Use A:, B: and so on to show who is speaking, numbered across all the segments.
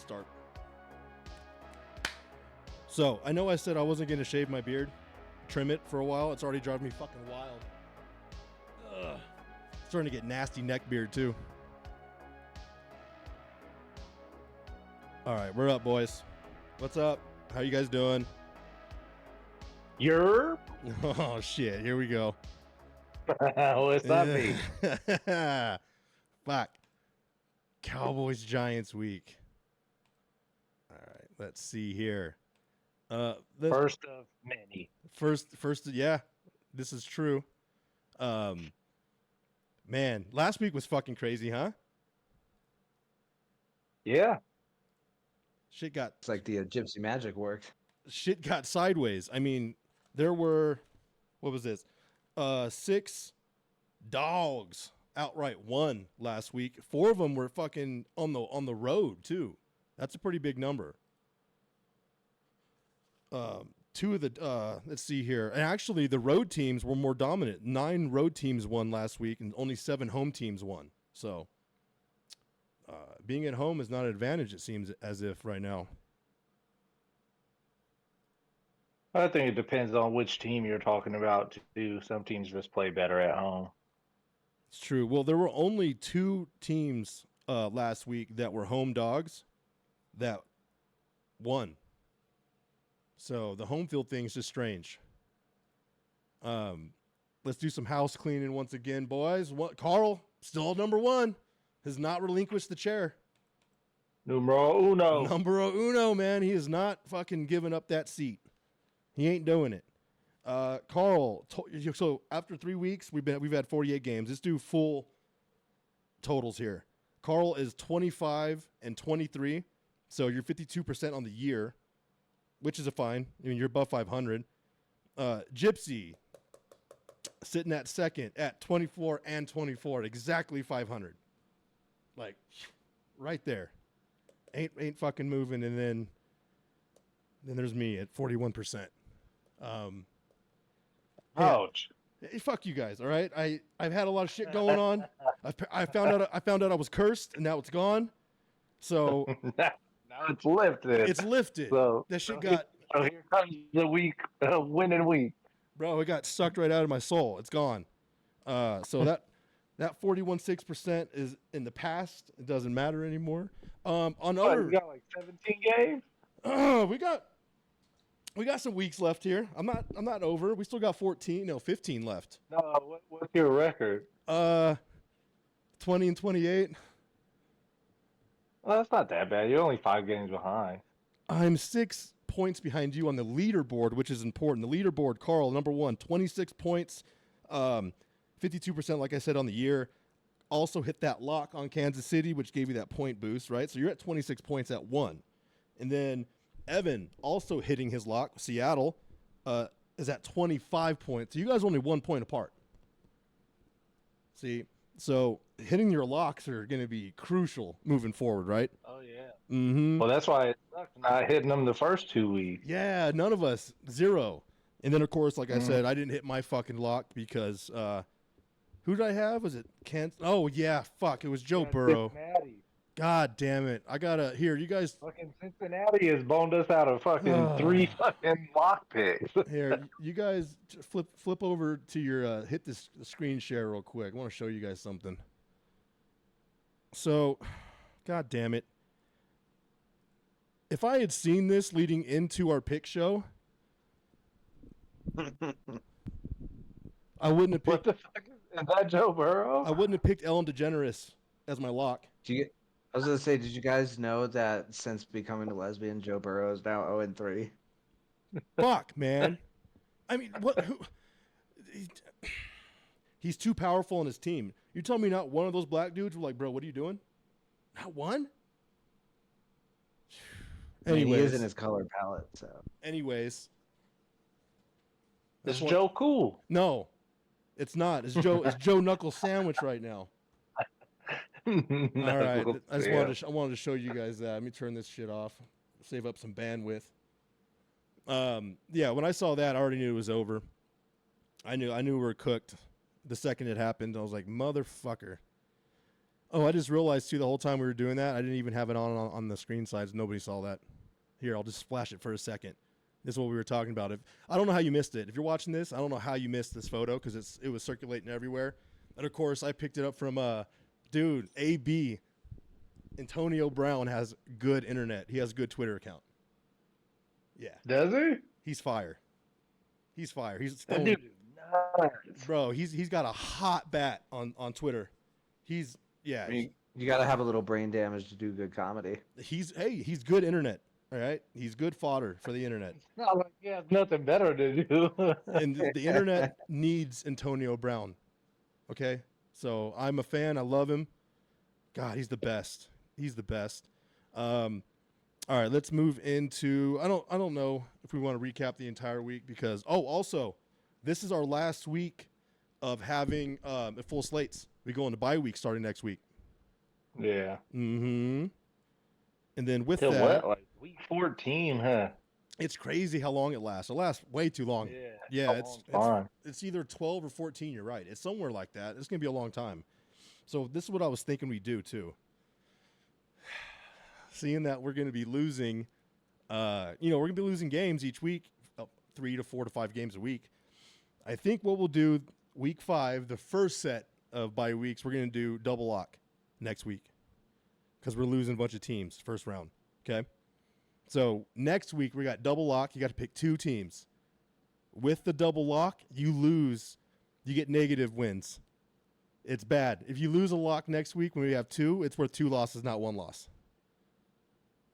A: start. So, I know I said I wasn't going to shave my beard, trim it for a while. It's already driving me fucking wild. Ugh. Starting to get nasty neck beard, too. All right, we're up, boys. What's up? How you guys doing?
B: You're?
A: Oh, shit. Here we go.
B: What's up, me?
A: Fuck. Cowboys Giants week. All right, let's see here.
B: First of many.
A: First, yeah, this is true. Man, last week was fucking crazy, huh?
B: Yeah.
A: Shit got
C: It's like the gypsy magic worked.
A: Shit got sideways. I mean, there were, what was this? 6 dogs outright won last week. 4 of them were fucking on the road too. That's a pretty big number. 2 of the let's see here. And actually the road teams were more dominant. 9 road teams won last week and only 7 home teams won. So being at home is not an advantage, it seems as if right now.
B: I think it depends on which team you're talking about, too. Some teams just play better at home.
A: It's true. Well, there were only 2 teams last week that were home dogs that won. So the home field thing is just strange. Let's do some house cleaning once again, boys. Carl, still number 1, has not relinquished the chair.
B: Numero uno.
A: Numero uno, man. He has not fucking given up that seat. He ain't doing it. Carl, so after 3 weeks, we've had 48 games. Let's do full totals here. Carl is 25 and 23, so you're 52% on the year, which is a fine. I mean, you're above 500. Gypsy sitting at second at 24 and 24, exactly 500. Like, right there. Ain't fucking moving. And then there's me at 41%.
B: Ouch.
A: Hey, fuck you guys, all right? I've had a lot of shit going on. I found out I was cursed, and now it's gone. So
B: now it's lifted.
A: It's lifted.
B: So,
A: that shit got.
B: So here comes the week, winning week.
A: Bro, it got sucked right out of my soul. It's gone. So that 41.6% is in the past. It doesn't matter anymore. On other,
B: we got like 17 games.
A: We got some weeks left here. I'm not over. We still got 15 left.
B: No, what's your record?
A: 20 and 28.
B: Well, that's not that bad. You're only 5 games behind.
A: I'm 6 points behind you on the leaderboard, which is important. The leaderboard, Carl, number 1, 26 points, 52%, like I said, on the year. Also hit that lock on Kansas City, which gave you that point boost, right? So you're at 26 points at 1. And then Evan also hitting his lock. Seattle is at 25 points. So you guys are only 1 point apart. See, so hitting your locks are going to be crucial moving forward, right?
B: Oh, yeah.
A: Mm-hmm.
B: Well, that's why it sucked not hitting them the first 2 weeks.
A: Yeah, none of us. 0. And then, of course, like I said, I didn't hit my fucking lock because who did I have? Was it Kent? Oh, yeah, fuck. It was Joe Burrow.
B: Cincinnati.
A: God damn it. I got to, here, you guys.
B: Fucking Cincinnati has boned us out of fucking 3 fucking lock picks.
A: Here, you guys flip over to your, hit this screen share real quick. I want to show you guys something. So, God damn it. If I had seen this leading into our pick show, I wouldn't have picked.
B: What the fuck is that, Joe Burrow?
A: I wouldn't have picked Ellen DeGeneres as my lock.
C: I was gonna say, did you guys know that since becoming a lesbian, Joe Burrow is now 0-3?
A: Fuck, man. I mean, what? He's too powerful in his team. You tell me not one of those black dudes were like, bro, what are you doing? Not one?
C: Anyways, he is in his color palette, so.
A: Anyways.
B: Is Joe cool?
A: No, it's not. It's Joe Knuckle Sandwich right now. All right, I wanted to show you guys that. Let me turn this shit off. Save up some bandwidth. Yeah, when I saw that, I already knew it was over. I knew we were cooked the second it happened. I was like, motherfucker. Oh, I just realized too the whole time we were doing that, I didn't even have it on the screen slides. Nobody saw that. Here, I'll just flash it for a second. This is what we were talking about. I don't know how you missed it. If you're watching this, I don't know how you missed this photo because it was circulating everywhere. And of course, I picked it up from dude, AB. Antonio Brown has good internet. He has a good Twitter account. Yeah,
B: Does he?
A: he's fire. He's fire. He's
B: That dude is nuts.
A: bro. He's got a hot bat on Twitter. He's
C: I mean, you got to have a little brain damage to do good comedy.
A: he's good internet. All right, he's good fodder for the internet.
B: It's not like he has nothing better to do.
A: And the internet needs Antonio Brown. Okay, so I'm a fan. I love him. God, he's the best. He's the best. All right, let's move into. I don't know if we want to recap the entire week because also, this is our last week of having full slates. We go into bye week starting next week.
B: Yeah.
A: Mm-hmm. And then with
B: Till
A: that,
B: what? Like week 14, huh?
A: it's crazy how long it lasts. It lasts way too long.
B: Yeah.
A: It's either 12 or 14. You're right. It's somewhere like that. It's gonna be a long time. So this is what I was thinking we do too. Seeing that we're gonna be losing, we're gonna be losing games each week, 3 to 4 to 5 games a week. I think what we'll do week 5, the first set of bye weeks, we're gonna do double lock next week because we're losing a bunch of teams first round. Okay. So next week we got double lock. You got to pick 2 teams. With the double lock, you lose. You get negative wins. It's bad. If you lose a lock next week when we have 2, it's worth 2 losses, not 1 loss.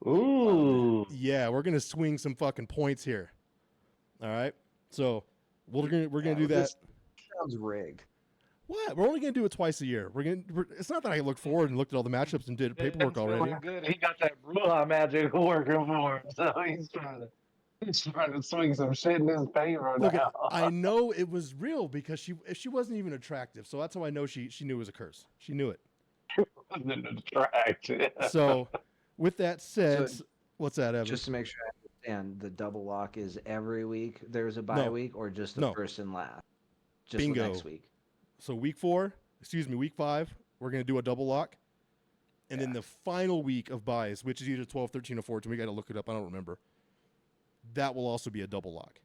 B: Ooh.
A: Yeah, we're gonna swing some fucking points here. All right. So we're gonna do that.
C: This sounds rigged.
A: What? We're only gonna do it twice a year. It's not that I look forward and looked at all the matchups and did paperwork
B: It's
A: already.
B: really good. He got that Bruja magic working for him, so he's trying to swing some shit in his favor
A: Look,
B: now.
A: I know it was real because she wasn't even attractive, so that's how I know she knew it was a curse. She knew it.
B: Wasn't attractive.
A: So, with that said,
C: So-
A: what's that, Evan?
C: Just to make sure I understand, the double lock is every week there's a bye
A: No.
C: week, or just the
A: No.
C: first and last? Just
A: Bingo.
C: next week.
A: So week 5, we're gonna do a double lock, and then the final week of buys, which is either 12, 13, or 14. We got to look it up. I don't remember. That will also be a double lock.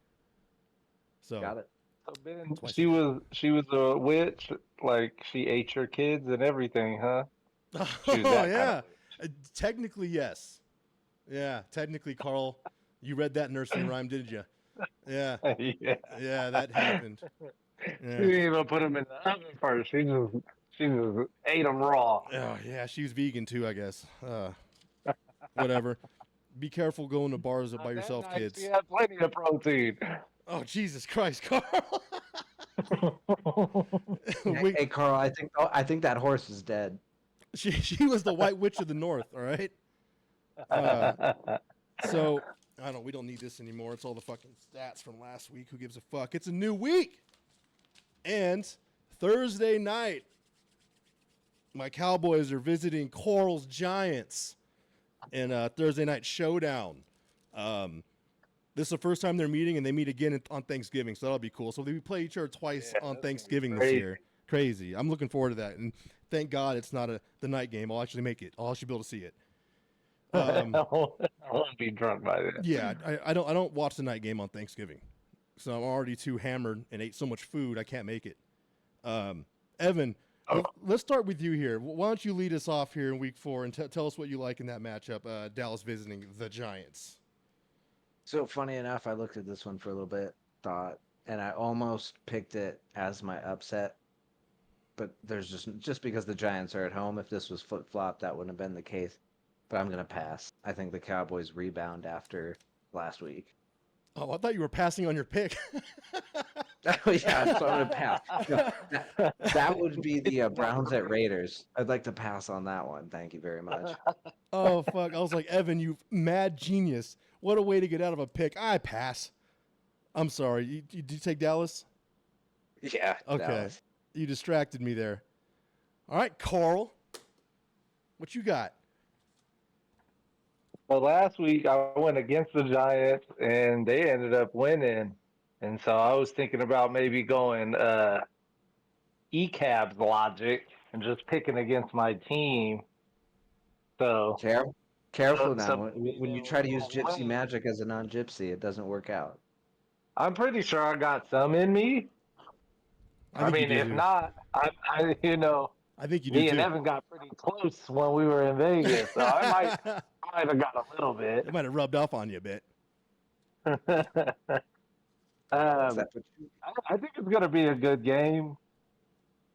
A: So
C: Got it.
B: So Ben,
A: Twice.
B: she was a witch, like she ate your kids and everything, huh?
A: Oh
B: She was that kind
A: yeah,
B: of
A: technically yes. Yeah, technically, Carl, you read that nursery rhyme, didn't you? Yeah,
B: witch. Yeah.
A: yeah, that happened.
B: She
A: Yeah.
B: didn't even put them in the oven first. She just ate them raw.
A: Oh yeah, she was vegan too, I guess. Whatever. Be careful going to bars by yourself, kids.
B: She had plenty of protein.
A: Oh Jesus Christ, Carl!
C: Hey, Carl, I think that horse is dead.
A: She was the White Witch of the North. All right. So I don't. We don't need this anymore. It's all the fucking stats from last week. Who gives a fuck? It's a new week. And Thursday night, my Cowboys are visiting Coral's Giants in a Thursday night showdown. This is the first time they're meeting, and they meet again on Thanksgiving, so that'll be cool. So we play each other twice on Thanksgiving this
B: crazy.
A: year. Crazy. I'm looking forward to that, and thank God it's not the night game. I'll actually make it. I'll actually be able to see it.
B: I won't be drunk by then.
A: Yeah, I don't watch the night game on Thanksgiving, so I'm already too hammered and ate so much food I can't make it. Evan, let's start with you here. Why don't you lead us off here in week 4 and tell us what you like in that matchup? Dallas visiting the Giants.
C: So funny enough, I looked at this one for a little bit, and I almost picked it as my upset. But there's just because the Giants are at home, if this was flip-flop, that wouldn't have been the case. But I'm going to pass. I think the Cowboys rebound after last week.
A: Oh, I thought you were passing on your pick.
C: Oh, yeah, so I'm going to pass. No, that would be the Browns at Raiders. I'd like to pass on that one. Thank you very much.
A: Oh, fuck. I was like, Evan, you mad genius. What a way to get out of a pick. I pass. I'm sorry. Did you take Dallas?
C: Yeah.
A: Okay.
C: Dallas.
A: You distracted me there. All right, Carl. What you got?
B: Well, last week I went against the Giants, and they ended up winning. And so I was thinking about maybe going ECAB's logic and just picking against my team. So,
C: Careful
B: so
C: now. When you
B: meaning
C: try
B: we
C: to use
B: don't
C: gypsy
B: win.
C: magic as a non-gypsy, it doesn't work out.
B: I'm pretty sure I got some in me.
A: I
B: I
A: think you
B: mean,
A: do
B: if
A: too.
B: not,
A: I think you do
B: me and
A: too.
B: Evan got pretty close when we were in Vegas, so I might have got a little bit.
A: It might have rubbed off on you a bit.
C: Is that
B: um,
C: what you?
B: I think it's gonna be a good game.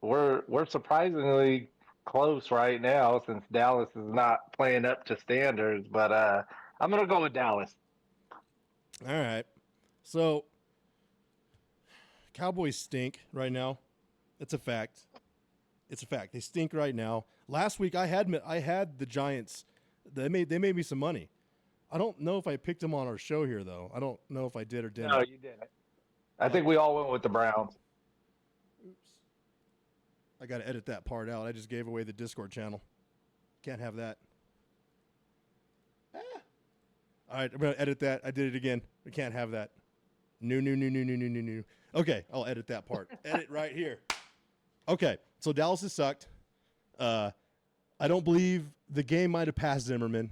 B: We're surprisingly close right now since Dallas is not playing up to standards, but I'm gonna go with Dallas.
A: All right. So Cowboys stink right now. It's a fact. It's a fact. They stink right now. Last week I had the Giants. They made me some money. I don't know if I picked them on our show here though. I don't know if I did or didn't.
B: No, you didn't. I
A: Oh,
B: think we all went with the Browns.
A: oops. I got to edit that part out. I just gave away the Discord channel. Can't have that. Ah. All right, I'm going to edit that. I did it again. We can't have that. No. Okay, I'll edit that part. Edit right here. Okay, so Dallas has sucked. I don't believe the game might have passed Zimmerman.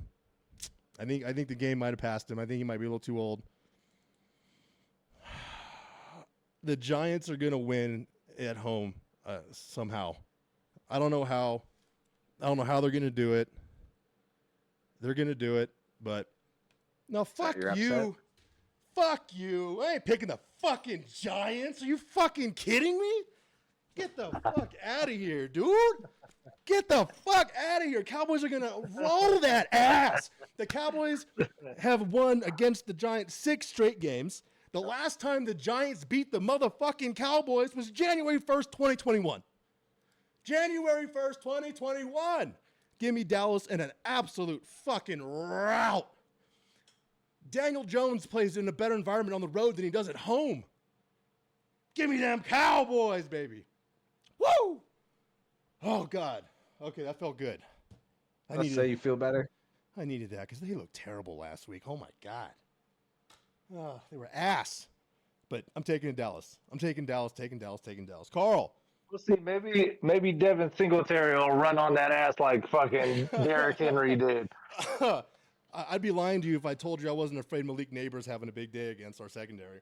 A: I think the game might have passed him. I think he might be a little too old. The Giants are going to win at home somehow. I don't know how. I don't know how they're going to do it. They're going to do it, but no, fuck
C: You're
A: you.
C: upset?
A: Fuck you. I ain't picking the fucking Giants. Are you fucking kidding me? Get the fuck out of here, dude. Get the fuck out of here. Cowboys are going to roll that ass. The Cowboys have won against the Giants 6 straight games. The last time the Giants beat the motherfucking Cowboys was January 1st, 2021. January 1st, 2021. Give me Dallas in an absolute fucking rout. Daniel Jones plays in a better environment on the road than he does at home. Give me them Cowboys, baby. Woo! Oh, God. Okay, that felt good.
C: Let's say you feel better.
A: I needed that because they looked terrible last week. Oh, my God. Oh, they were ass. But I'm taking Dallas. I'm taking Dallas. Carl.
B: We'll see. Maybe Devin Singletary will run on that ass like fucking Derrick Henry did.
A: I'd be lying to you if I told you I wasn't afraid Malik Neighbors having a big day against our secondary.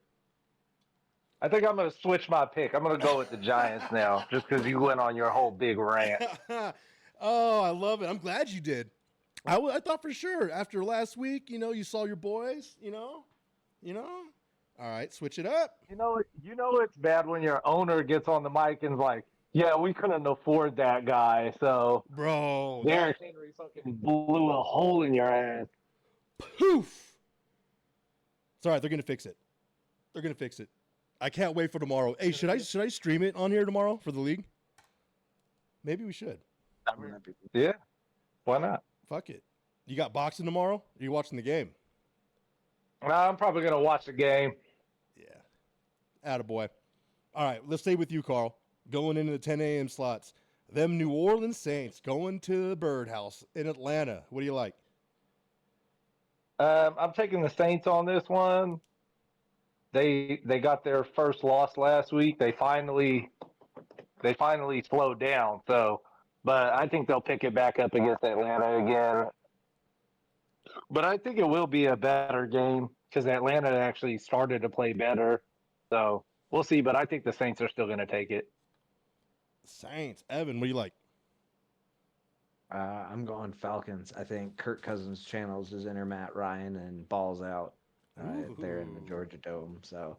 B: I think I'm going to switch my pick. I'm going to go with the Giants now, just because you went on your whole big rant.
A: Oh, I love it. I'm glad you did. I thought for sure after last week, you saw your boys, All right, switch it up.
B: You know it's bad when your owner gets on the mic and's like, "Yeah, we couldn't afford that guy, so
A: Bro,
B: Derrick Henry fucking blew a hole in your ass."
A: poof. It's all right. They're going to fix it. I can't wait for tomorrow. Hey, should I stream it on here tomorrow for the league? Maybe we should.
B: Yeah, why not?
A: Fuck it. You got boxing tomorrow? Or are you watching the game?
B: I'm probably going to watch the game.
A: Yeah. Attaboy. All right, let's stay with you, Carl. Going into the 10 a.m. slots. Them New Orleans Saints going to the Birdhouse in Atlanta. What do you like?
B: I'm taking the Saints on this one. They got their first loss last week. They finally slowed down. So, but I think they'll pick it back up against Atlanta again. But I think it will be a better game because Atlanta actually started to play better. So we'll see. But I think the Saints are still going to take it.
A: Saints. Evan, what do you like?
C: I'm going Falcons. I think Kirk Cousins channels his inner Matt Ryan and balls out there in the Georgia Dome. So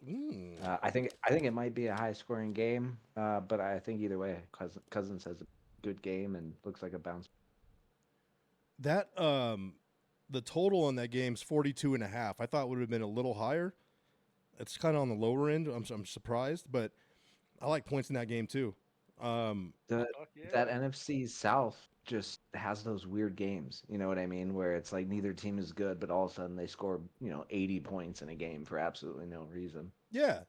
C: I think it might be a high-scoring game, but I think either way, Cousins has a good game and looks like a bounce.
A: That the total on that game is 42.5. I thought it would have been a little higher. It's kind of on the lower end. I'm surprised, but I like points in that game too.
C: That NFC South just has those weird games, you know what I mean, where it's like neither team is good, but all of a sudden they score 80 points in a game for absolutely no reason.
A: Yeah,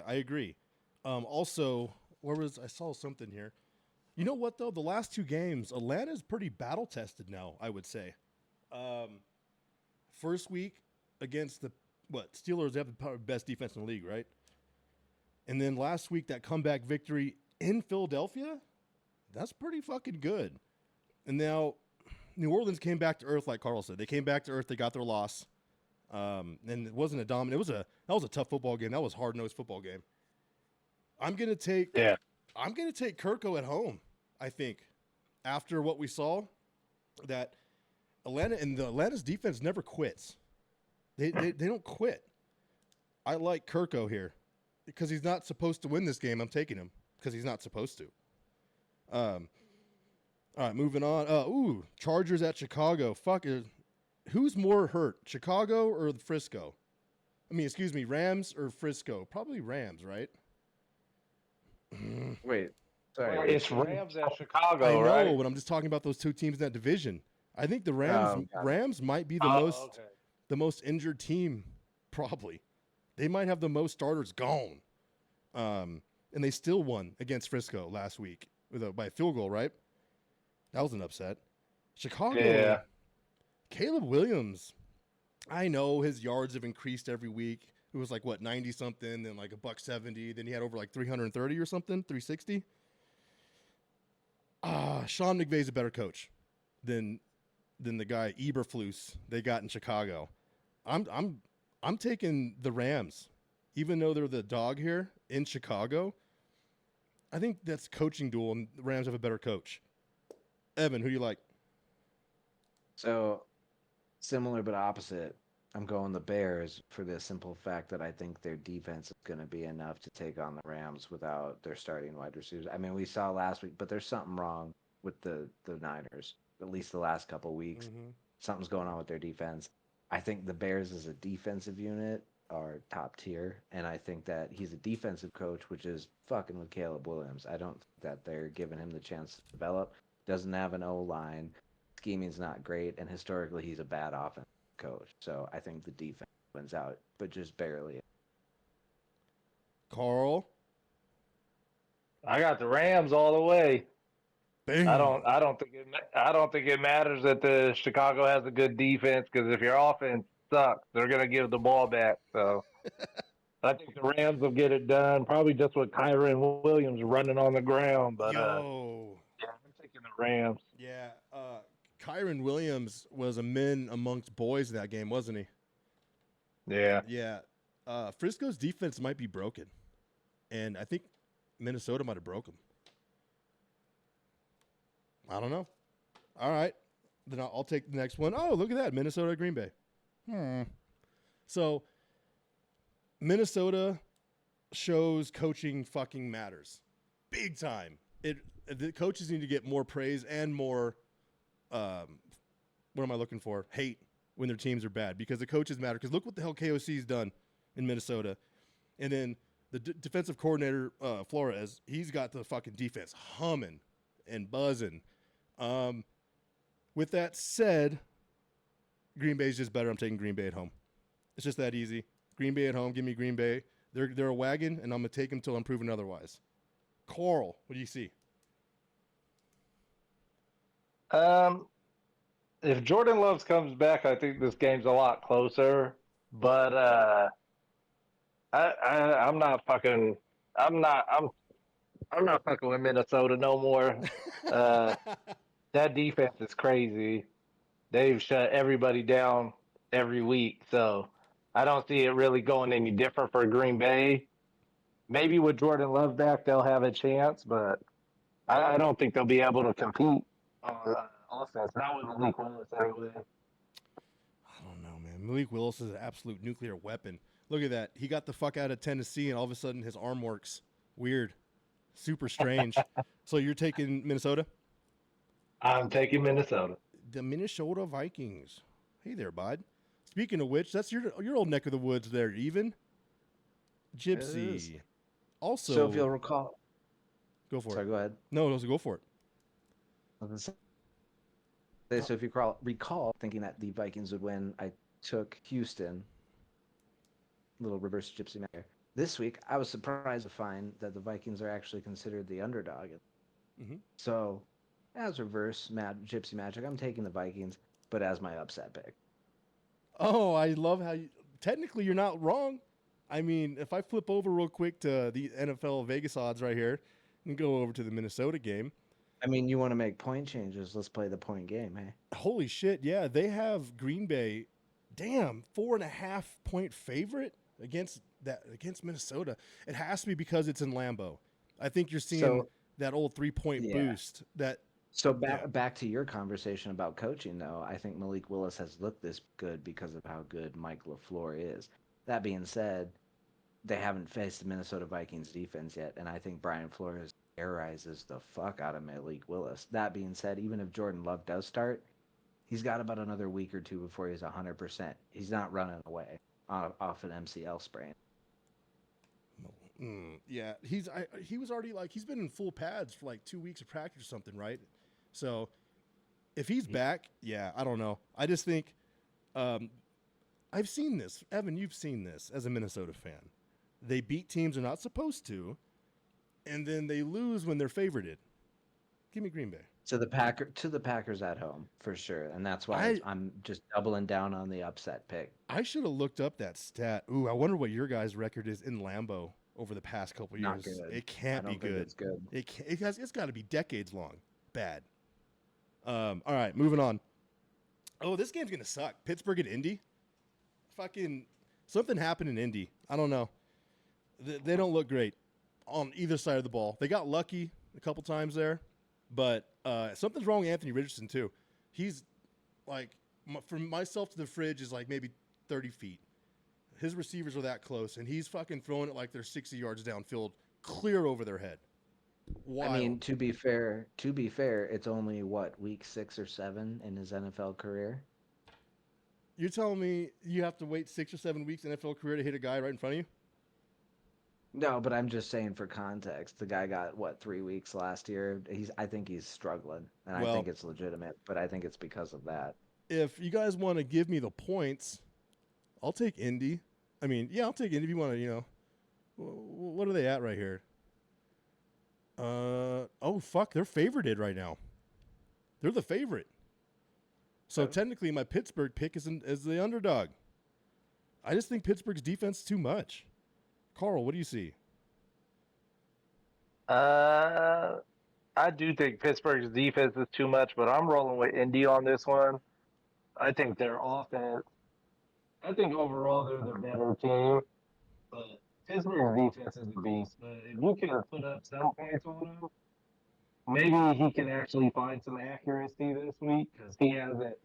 A: I agree. Also, I saw something here. You know what though? The last 2 games, Atlanta's pretty battle tested now, I would say. First week against the Steelers, they have the best defense in the league, right? And then last week, that comeback victory in Philadelphia, That's pretty fucking good. And now New Orleans came back to earth, like Carl said. They came back to earth. They got their loss. And it wasn't a dominant. That was a tough football game. That was a hard-nosed football game. I'm gonna take Kirko at home. I think after what we saw, that Atlanta's defense never quits. They don't quit. I like Kirko here because he's not supposed to win this game. I'm taking him because he's not supposed to. All right, moving on. Chargers at Chicago. Who's more hurt, Chicago or Frisco? Rams or Frisco? Probably Rams, right?
C: Wait, sorry.
B: It's Rams at Chicago,
A: I know,
B: right?
A: but I'm just talking about those two teams in that division. I think the Rams might be the most injured team, probably. They might have the most starters gone. And they still won against Frisco last week by a field goal, right? That was an upset. Chicago.
B: Yeah.
A: Caleb Williams. I know his yards have increased every week. It was like 90 something, then like $170. Then he had over like 330 or something, 360. Sean McVay's a better coach than the guy Eberflus they got in Chicago. I'm taking the Rams, even though they're the dog here in Chicago. I think that's coaching duel, and the Rams have a better coach. Evan, who do you like?
C: So, similar but opposite. I'm going the Bears for the simple fact that I think their defense is going to be enough to take on the Rams without their starting wide receivers. I mean, we saw last week, but there's something wrong with the Niners, at least the last couple weeks.
A: Mm-hmm.
C: Something's going on with their defense. I think the Bears as a defensive unit are top tier, and I think that he's a defensive coach, which is fucking with Caleb Williams. I don't think that they're giving him the chance to develop. Doesn't have an O-line. Scheming's not great, and historically he's a bad offensive coach. So I think the defense wins out, but just barely.
A: Carl?
B: I got the Rams all the way.
A: Bang.
B: I don't think it matters that the Chicago has a good defense, because if your offense sucks, they're gonna give the ball back. So I think the Rams will get it done. Probably just with Kyron Williams running on the ground. But yeah, I'm taking the Rams.
A: Yeah, Kyron Williams was a man amongst boys in that game, wasn't he?
B: Yeah.
A: Yeah. Frisco's defense might be broken, and I think Minnesota might have broke him. I don't know. All right. Then I'll take the next one. Oh, look at that. Minnesota, Green Bay. So, Minnesota shows coaching fucking matters. Big time. The coaches need to get more praise and more, what am I looking for? Hate when their teams are bad, because the coaches matter. Because look what the hell KOC's done in Minnesota. And then the defensive coordinator, Flores, he's got the fucking defense humming and buzzing. With that said, Green Bay's just better. I'm taking Green Bay at home. It's just that easy. Green Bay at home. Give me Green Bay. They're a wagon, and I'm going to take them until I'm proven otherwise. Carl, what do you see?
B: If Jordan Love comes back, I think this game's a lot closer. But I'm not fucking with Minnesota no more. That defense is crazy. They've shut everybody down every week, so I don't see it really going any different for Green Bay. Maybe with Jordan Love back, they'll have a chance, but I don't think they'll be able to compete on offense. Not with Malik Willis anyway.
A: I don't know, man. Malik Willis is an absolute nuclear weapon. Look at that. He got the fuck out of Tennessee, and all of a sudden his arm works. Weird. Super strange. So you're taking Minnesota?
B: I'm taking Minnesota.
A: The Minnesota Vikings. Hey there, bud. Speaking of which, that's your old neck of the woods there, even. Gypsy. Also,
C: So if you'll recall,
A: go for
C: sorry,
A: it.
C: go ahead.
A: No, go for it.
C: I was gonna say, so if you recall thinking that the Vikings would win, I took Houston. Little reverse gypsy matter. This week, I was surprised to find that the Vikings are actually considered the underdog.
A: Mm-hmm.
C: So, as reverse gypsy magic, I'm taking the Vikings, but as my upset pick.
A: Oh, I love how technically you're not wrong. I mean, if I flip over real quick to the NFL Vegas odds right here and go over to the Minnesota game,
C: I mean, you want to make point changes? Let's play the point game, hey?
A: Holy shit! Yeah, they have Green Bay. Damn, 4.5 point favorite against Minnesota. It has to be because it's in Lambeau. I think you're seeing
C: So
A: that old 3 point
C: yeah.
A: boost. That
C: So
A: yeah.
C: back to your conversation about coaching, though. I think Malik Willis has looked this good because of how good Mike LaFleur is. That being said, they haven't faced the Minnesota Vikings defense yet, and I think Brian Flores terrorizes the fuck out of Malik Willis. That being said, even if Jordan Love does start, he's got about another week or two before he's 100%. He's not running away off an MCL sprain.
A: Yeah, he was already like he's been in full pads for like 2 weeks of practice or something, right? So if he's back, yeah, I don't know. I just think I've seen this, Evan. You've seen this as a Minnesota fan. They beat teams they're not supposed to, and then they lose when they're favorited. Give me Green Bay.
C: To the Packers at home for sure, and that's why
A: I
C: I'm just doubling down on the upset pick.
A: I should have looked up that stat. Ooh, I wonder what your guys' record is in Lambeau over the past couple
C: Not
A: years.
C: good.
A: It can't
C: I
A: be
C: don't think
A: good.
C: it's good.
A: It's got to be decades long. Bad. All right, moving on. Oh, this game's gonna suck. Pittsburgh and Indy. Fucking something happened in Indy. I don't know. They don't look great on either side of the ball. They got lucky a couple times there, but something's wrong with Anthony Richardson too. He's like from myself to the fridge is like maybe 30 feet. His receivers are that close, and he's fucking throwing it like they're 60 yards downfield, clear over their head. Wild.
C: I mean, to be fair, it's only what, week 6 or 7 in his NFL career.
A: You're telling me you have to wait 6 or 7 weeks NFL career to hit a guy right in front of you?
C: No, but I'm just saying for context, the guy got what, 3 weeks last year. I think he's struggling, and I
A: Well,
C: think it's legitimate, but I think it's because of that.
A: if you guys want to give me the points, I'll take Indy. I mean, yeah, I'll take Indy if you want to, what are they at right here? Oh, fuck, they're favorited right now. They're the favorite. So technically my Pittsburgh pick is the underdog. I just think Pittsburgh's defense is too much. Carl, what do you see?
B: I do think Pittsburgh's defense is too much, but I'm rolling with Indy on this one. I think their offense. I think overall they're the better team, but Pittsburgh's defense is a beast. But if you can put up some points on him, maybe he can actually find some accuracy this week because he hasn't.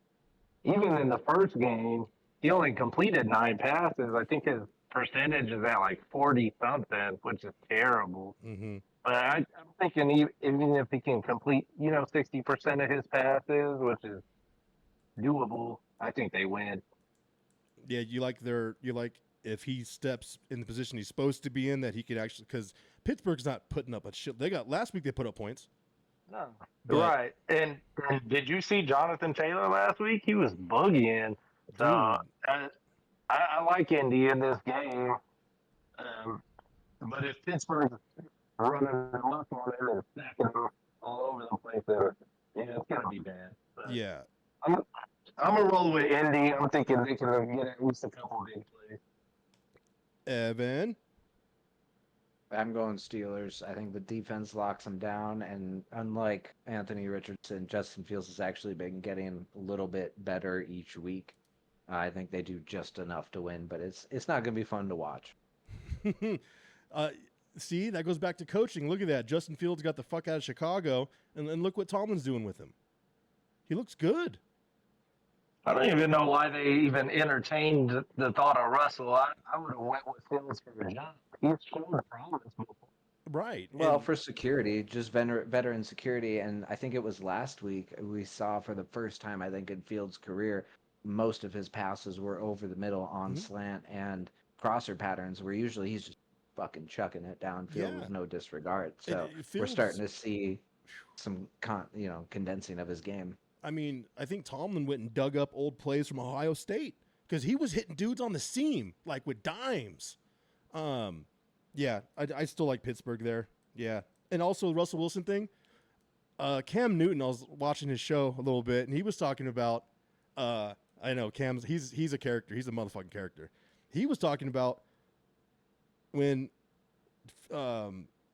B: Even in the first game, he only completed 9 passes. I think his percentage is at like 40 something, which is terrible.
A: Mm-hmm.
B: But I'm thinking even if he can complete, 60% of his passes, which is doable, I think they win.
A: Yeah, you like if he steps in the position he's supposed to be in, that he could actually, because Pittsburgh's not putting up a shit. Last week they put up points.
B: No.
A: But,
B: Right. And did you see Jonathan Taylor last week? He was boogieing. So I like Indy in this game. But if Pittsburgh's running luck on him and stacking him all over the place, then it's going to be bad. But
A: yeah.
B: I'm going to roll with Indy. I'm thinking they can get at least a couple big plays.
A: Evan?
C: I'm going Steelers. I think the defense locks them down, and unlike Anthony Richardson, Justin Fields has actually been getting a little bit better each week. I think they do just enough to win, but it's not going to be fun to watch.
A: See, that goes back to coaching. Look at that. Justin Fields got the fuck out of Chicago, and look what Tomlin's doing with him. He looks good.
B: I don't even know why they even entertained the thought of Russell. I would have went with Fields for a job. He's shown promise before.
A: Right.
C: Well, for security, just veteran security, and I think it was last week we saw for the first time, I think in Fields' career, most of his passes were over the middle on slant and crosser patterns, where usually he's just fucking chucking it downfield with no disregard. So we're starting to see some condensing of his game.
A: I mean, I think Tomlin went and dug up old plays from Ohio State because he was hitting dudes on the seam like with dimes. Yeah, I still like Pittsburgh there. Yeah, and also the Russell Wilson thing. Cam Newton, I was watching his show a little bit, and he was talking about. I know Cam's he's a character. He's a motherfucking character. He was talking about when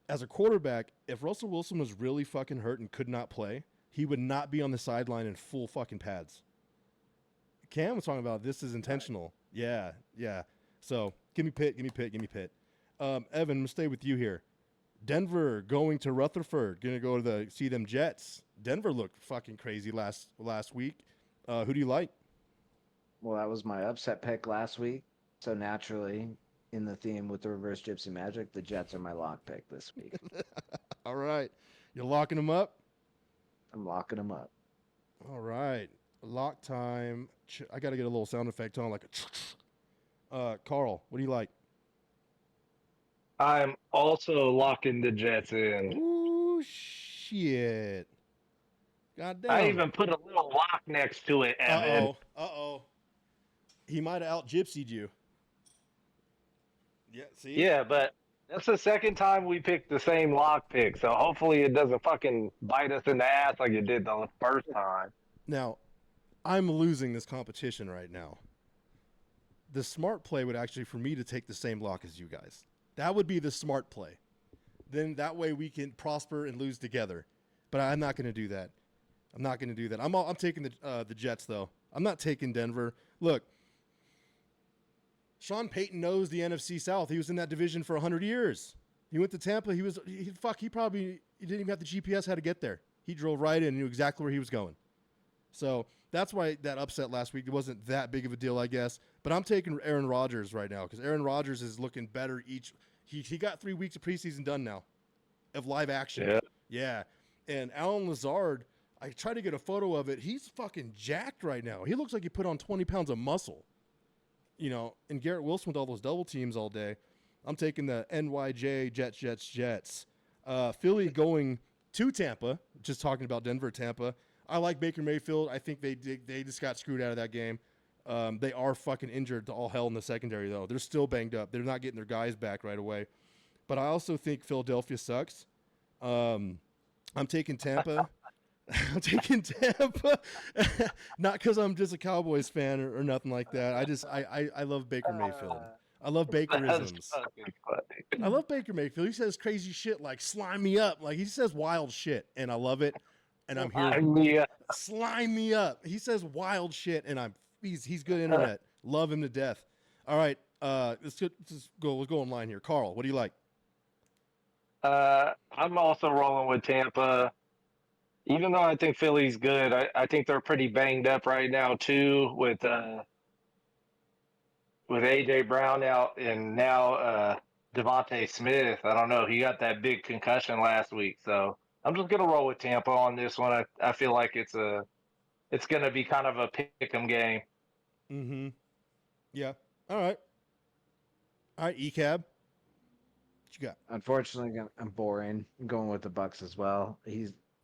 A: as a quarterback, if Russell Wilson was really fucking hurt and could not play, he would not be on the sideline in full fucking pads. Cam was talking about this is intentional. Yeah, yeah. So give me Pitt. Evan, I'm gonna stay with you here. Denver going to Rutherford, gonna go to see them Jets. Denver looked fucking crazy last week. Who do you like?
C: Well, that was my upset pick last week. So naturally, in the theme with the reverse gypsy magic, the Jets are my lock pick this week.
A: All right, you're locking them up.
C: I'm locking them up.
A: All right, lock time. I got to get a little sound effect on, like a. Carl, what do you like?
B: I'm also locking the Jets in.
A: Ooh, shit. God damn.
B: I even put a little lock next to it, Evan.
A: Uh-oh. He might have out-gypsied you. Yeah, see?
B: Yeah, but that's the second time we picked the same lock pick, so hopefully it doesn't fucking bite us in the ass like it did the first time.
A: Now, I'm losing this competition right now. The smart play would actually for me to take the same lock as you guys. That would be the smart play. Then that way we can prosper and lose together. But I'm not going to do that. I'm taking the Jets though. I'm not taking Denver. Look, Sean Payton knows the NFC South. He was in that division for 100 years. He went to Tampa. He didn't even have the GPS how to get there. He drove right in and knew exactly where he was going. So that's why that upset last week, it wasn't that big of a deal, I guess. But I'm taking Aaron Rodgers right now because Aaron Rodgers is looking better each. He got 3 weeks of preseason done now of live action. Yeah. And Alan Lazard, I tried to get a photo of it. He's fucking jacked right now. He looks like he put on 20 pounds of muscle. You know, and Garrett Wilson with all those double teams all day. I'm taking the NYJ Jets. Philly going to Tampa, just talking about Denver, Tampa. I like Baker Mayfield. I think they just got screwed out of that game. They are fucking injured to all hell in the secondary, though. They're still banged up. They're not getting their guys back right away. But I also think Philadelphia sucks. I'm taking Tampa. I'm taking Tampa. Not because I'm just a Cowboys fan or nothing like that. I love Baker Mayfield. I love Bakerisms. I love Baker Mayfield. He says crazy shit like slime me up. Like he says wild shit, and I love it. And I'm here. Slime me up. He says wild shit, and he's good internet. Love him to death. All right, let's go online here. Carl, what do you like?
B: I'm also rolling with Tampa. Even though I think Philly's good, I think they're pretty banged up right now too with AJ Brown out and now Devontae Smith. I don't know. He got that big concussion last week, so I'm just gonna roll with Tampa on this one. I feel like it's gonna be kind of a pick'em game.
A: Mm-hmm. Yeah. All right. ECAB. What you got?
C: Unfortunately, I'm boring. I'm going with the Bucks as well.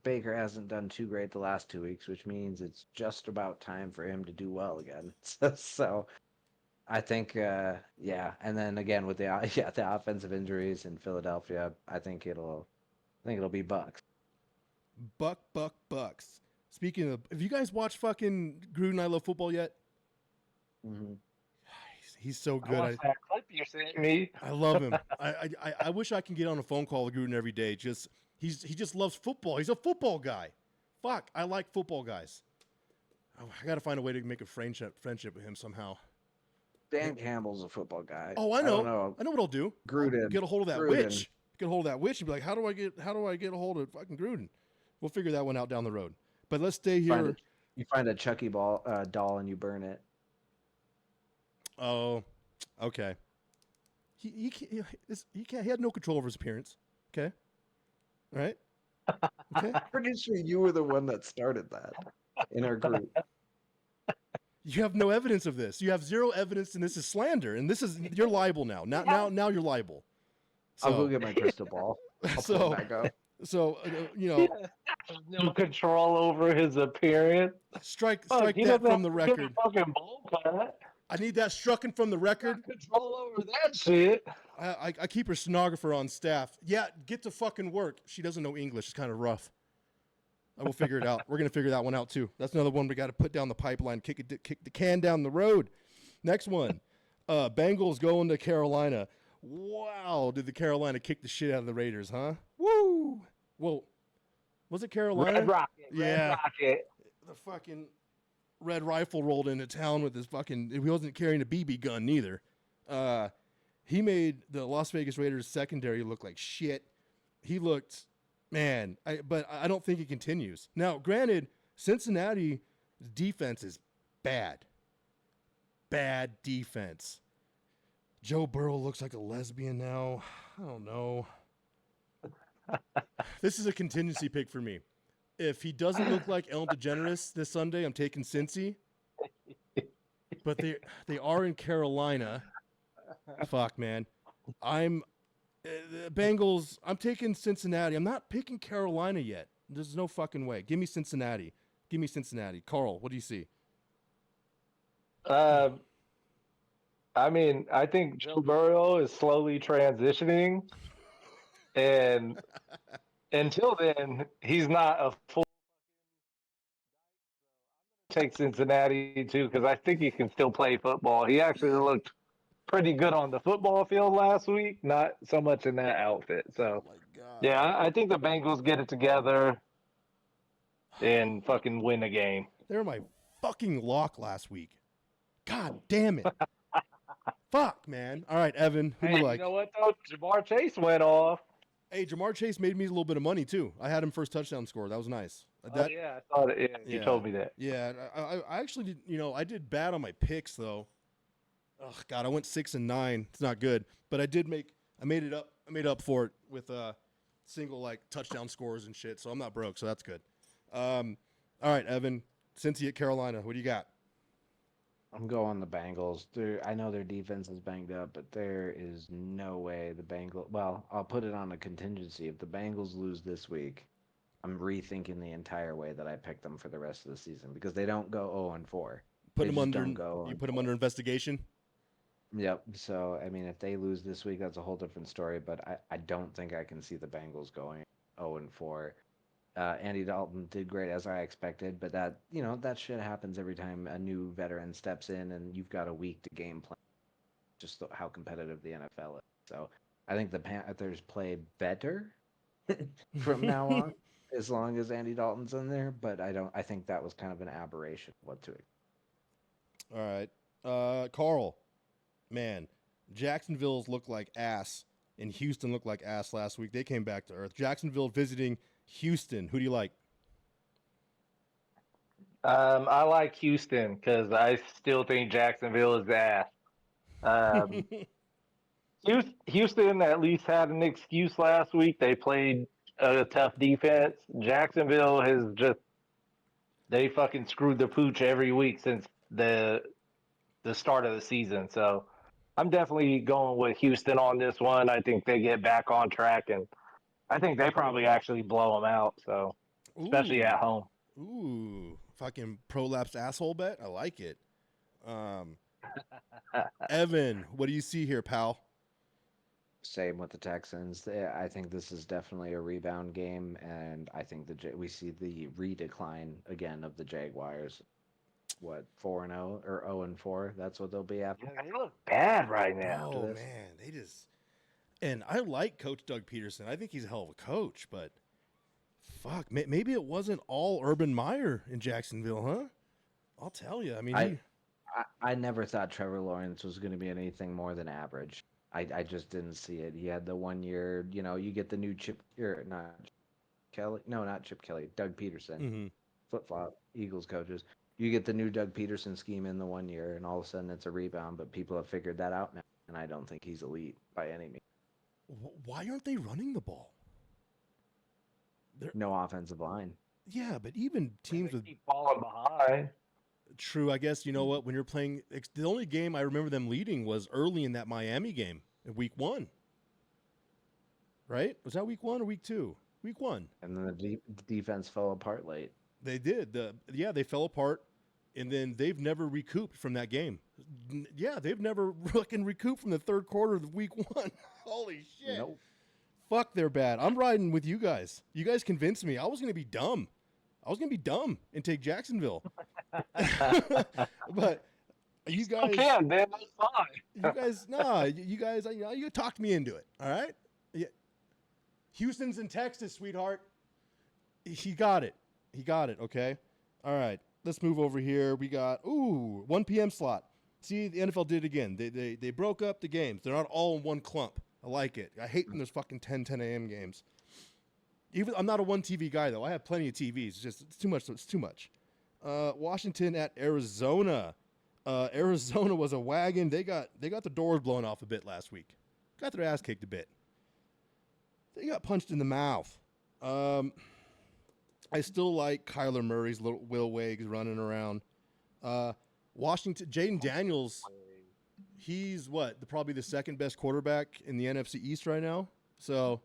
C: Baker hasn't done too great the last 2 weeks, which means it's just about time for him to do well again. So I think, yeah. And then again with the offensive injuries in Philadelphia, I think it'll be Bucks.
A: Bucks. Speaking of, have you guys watched fucking Gruden I Love Football yet?
C: Mm-hmm.
A: He's so good.
B: That clip you sent me.
A: I love him. I wish I can get on a phone call with Gruden every day. He just loves football. He's a football guy. Fuck, I like football guys. I got to find a way to make a friendship with him somehow.
C: Dan Campbell's a football guy.
A: Oh, I know. I know what I'll do.
C: Gruden.
A: I'll get a hold of that witch. Get a hold of that witch and be like, how do I get a hold of fucking Gruden? We'll figure that one out down the road. But let's stay here.
C: You find a Chucky doll and you burn it.
A: Oh, okay. He had no control over his appearance. Okay. All right. Okay.
C: I'm pretty sure you were the one that started that in our group.
A: You have no evidence of this. You have zero evidence, and this is slander. And you're liable now. Now you're liable. So,
C: I'll go get my crystal ball. I'll pull it back up.
A: So
B: No control over his appearance.
A: Strike that from the record.
B: Fucking bowl cut.
A: I need that strucken from the record.
B: Control over that shit.
A: I keep her stenographer on staff. Yeah, get to fucking work. She doesn't know English. It's kind of rough. I will figure it out. We're going to figure that one out, too. That's another one we got to put down the pipeline, kick the can down the road. Next one. Bengals going to Carolina. Wow, did the Carolina kick the shit out of the Raiders, huh? Woo! Well, was it Carolina?
B: Red Rocket.
A: Yeah.
B: Red Rocket.
A: The fucking Red Rifle rolled into town with his fucking. He wasn't carrying a BB gun neither. He made the Las Vegas Raiders secondary look like shit. He looked, man. But I don't think it continues. Now, granted, Cincinnati defense is bad. Bad defense. Joe Burrow looks like a lesbian now. I don't know. This is a contingency pick for me. If he doesn't look like Ellen DeGeneres this Sunday, I'm taking Cincy. But they are in Carolina. Fuck, man. I'm the Bengals. I'm taking Cincinnati. I'm not picking Carolina yet. There's no fucking way. Give me Cincinnati. Give me Cincinnati. Carl, what do you see?
B: I mean, I think Joe Burrow is slowly transitioning, and until then, he's not a full. Take Cincinnati too because I think he can still play football. He actually looked pretty good on the football field last week, not so much in that outfit. So,
A: Oh my God.
B: yeah, I think the Bengals get it together and fucking win a game.
A: They were my fucking lock last week. God damn it. Fuck, man. All right, Evan, who do you like?
B: You know what, though? Jamar Chase went off.
A: Hey, Jamar Chase made me a little bit of money, too. I had him first touchdown score. That was nice.
B: Yeah, I thought it. Yeah, you told me that.
A: Yeah, I actually did, I did bad on my picks, though. Oh, God, I went 6 and 9. It's not good. But I made it up. I made up for it with single, like, touchdown scores and shit. So I'm not broke, so that's good. All right, Evan, Cincy at Carolina. What do you got?
C: I'm going the Bengals. I know their defense is banged up, but there is no way the Bengals. Well, I'll put it on a contingency. If the Bengals lose this week, I'm rethinking the entire way that I picked them for the rest of the season because they don't go 0-4.
A: Put
C: They
A: them
C: just
A: under.
C: don't go
A: You put them under investigation.
C: Yep. So I mean, if they lose this week, that's a whole different story. But I don't think I can see the Bengals going 0-4. Andy Dalton did great as I expected, but that shit happens every time a new veteran steps in and you've got a week to game plan. Just how competitive the NFL is. So I think the Panthers play better from now on, as long as Andy Dalton's in there. But I think that was kind of an aberration. What to expect.
A: All right, Carl. Man, Jacksonville's looked like ass, and Houston looked like ass last week. They came back to earth. Jacksonville visiting Houston. Who do you like?
B: I like Houston because I still think Jacksonville is ass. Houston at least had an excuse last week. They played a tough defense. Jacksonville they fucking screwed the pooch every week since the start of the season. So I'm definitely going with Houston on this one. I think they get back on track, and I think they probably actually blow them out. So especially at home.
A: Ooh, fucking prolapsed asshole bet. I like it. Evan, what do you see here, pal?
C: Same with the Texans. I think this is definitely a rebound game, and I think we see the redecline again of the Jaguars. What, 4-0 or 0-4? That's what they'll be after.
B: Yeah, they look bad right now.
A: Oh man, and I like Coach Doug Peterson. I think he's a hell of a coach, but fuck, maybe it wasn't all Urban Meyer in Jacksonville, huh? I'll tell you. I mean,
C: I never thought Trevor Lawrence was going to be anything more than average. I just didn't see it. He had the 1 year, you get the new not Chip Kelly, Doug Peterson, flip-flop, Eagles coaches. You get the new Doug Peterson scheme in the 1 year, and all of a sudden it's a rebound, but people have figured that out now, and I don't think he's elite by any means.
A: Why aren't they running the ball?
C: No offensive line.
A: Yeah, but even teams with
B: keep falling behind.
A: True, I guess you know what, when you're playing, the only game I remember them leading was early in that Miami game in week 1. Right? Was that week 1 or week 2? Week 1.
C: And then the defense fell apart late.
A: They did. They fell apart, and then they've never recouped from that game. Yeah, they've never fucking recouped from the third quarter of week 1. Holy shit.
C: Nope.
A: Fuck, they're bad. I'm riding with you guys. You guys convinced me. I was going to be dumb and take Jacksonville. But You
B: still
A: guys,
B: can, man. That's fine.
A: you guys, you talked me into it. All right. Yeah. Houston's in Texas, sweetheart. He got it. He got it. Okay. All right. Let's move over here. We got 1 p.m. slot. See, the NFL did it again. They broke up the games. They're not all in one clump. I like it. I hate when there's fucking 10 a.m. games. Even I'm not a one TV guy though. I have plenty of TVs. It's too much. It's too much. Washington at Arizona. Arizona was a wagon. They got the doors blown off a bit last week. Got their ass kicked a bit. They got punched in the mouth. I still like Kyler Murray's little Will Wags running around. Washington, Jaden Daniels, he's probably the second best quarterback in the NFC East right now. So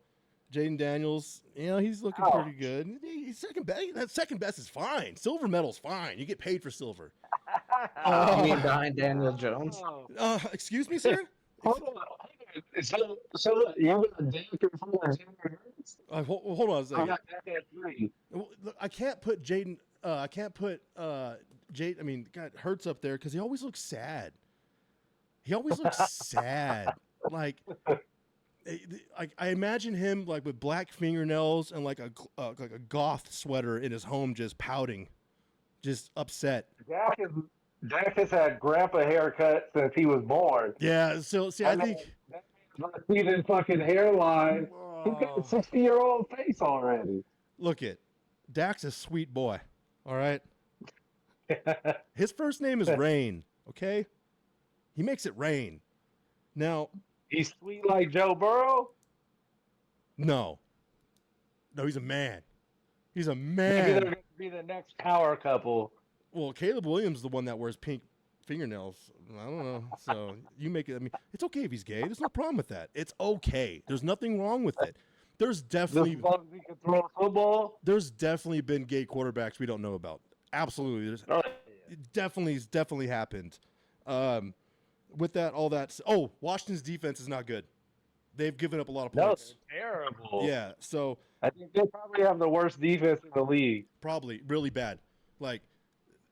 A: Jaden Daniels, he's looking pretty good. He's second best. That second best is fine. Silver medal's fine. You get paid for silver.
C: You mean behind Daniel Jones?
A: Excuse me, sir?
B: Hold on. So you got Dak in front of Jalen Hurts?
A: Hold on a
B: I
A: second.
B: got Dak at 3.
A: Well, look, I can't put Jaden. I can't put Jade. I mean, God, Hurts up there because he always looks sad. He always looks sad. Like I imagine him like with black fingernails and like a goth sweater in his home, just pouting, just upset.
B: Dak has had grandpa haircut since he was born.
A: Yeah. So see, I think.
B: See this fucking hairline. He's got a 60-year-old face already.
A: Look it, Dak's a sweet boy. All right. His first name is Rain. Okay. He makes it rain. Now.
B: He's sweet like Joe Burrow?
A: No, he's a man. He's a man.
B: Maybe they're going to be the next power couple.
A: Well, Caleb Williams is the one that wears pink fingernails. I don't know. So you make it. I mean, it's okay if he's gay. There's no problem with that. It's okay. There's nothing wrong with it. There's definitely
B: As long as he can throw a football.
A: There's definitely been gay quarterbacks we don't know about. Absolutely. It definitely happened. With that, all that. Oh, Washington's defense is not good. They've given up a lot of points.
B: No, they're terrible.
A: Yeah, so
B: I think they probably have the worst defense in the league.
A: probably really bad. Like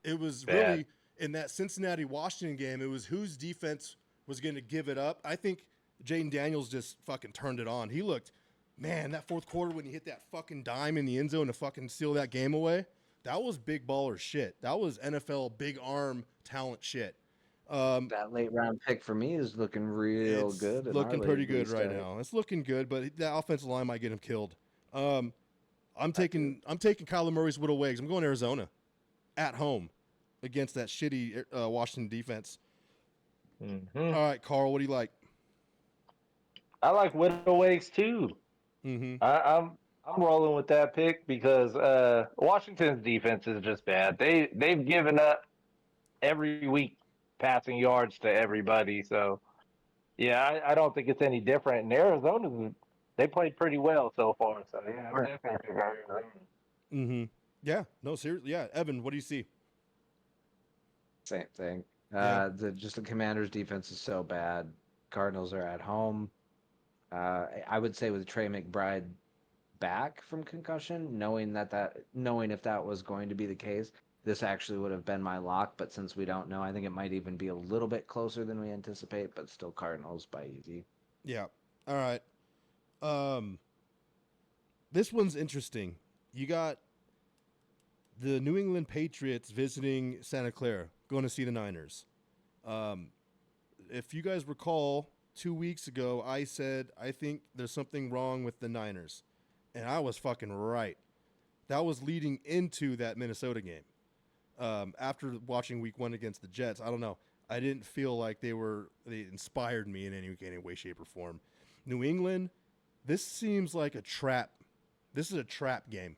A: it was
B: Bad.
A: really in that Cincinnati Washington game. It was whose defense was going to give it up. I think Jaden Daniels just fucking turned it on. He looked, man, that fourth quarter when he hit that fucking dime in the end zone to fucking seal that game away. That was big baller shit. That was NFL big arm talent shit.
C: That late round pick for me is looking real
A: It's
C: good. in
A: looking
C: our
A: pretty
C: league
A: good
C: these
A: right
C: days.
A: now. It's looking good, but the offensive line might get him killed. I'm taking Kyler Murray's Whittle Wags. I'm going Arizona at home against that shitty Washington defense.
B: Mm-hmm.
A: All right, Carl, what do you like?
B: I like Whittle Wakes too.
A: Mm-hmm.
B: I'm rolling with that pick because Washington's defense is just bad. They've given up every week passing yards to everybody. So yeah, I don't think it's any different. And Arizona, they played pretty well so far. So yeah, I'm definitely picking Arizona.
A: Mm-hmm. Yeah. No, seriously. Yeah. Evan, what do you see?
C: Same thing.
A: Yeah.
C: The Commanders' defense is so bad. Cardinals are at home. I would say with Trey McBride back from concussion, knowing if that was going to be the case, this actually would have been my lock. But since we don't know, I think it might even be a little bit closer than we anticipate. But still, Cardinals by easy.
A: Yeah. All right. This one's interesting. You got the New England Patriots visiting Santa Clara, going to see the Niners. If you guys recall, 2 weeks ago, I said I think there's something wrong with the Niners. And I was fucking right. That was leading into that Minnesota game. After watching week 1 against the Jets, I don't know. I didn't feel like they inspired me in any way, shape, or form. New England, this seems like a trap. This is a trap game.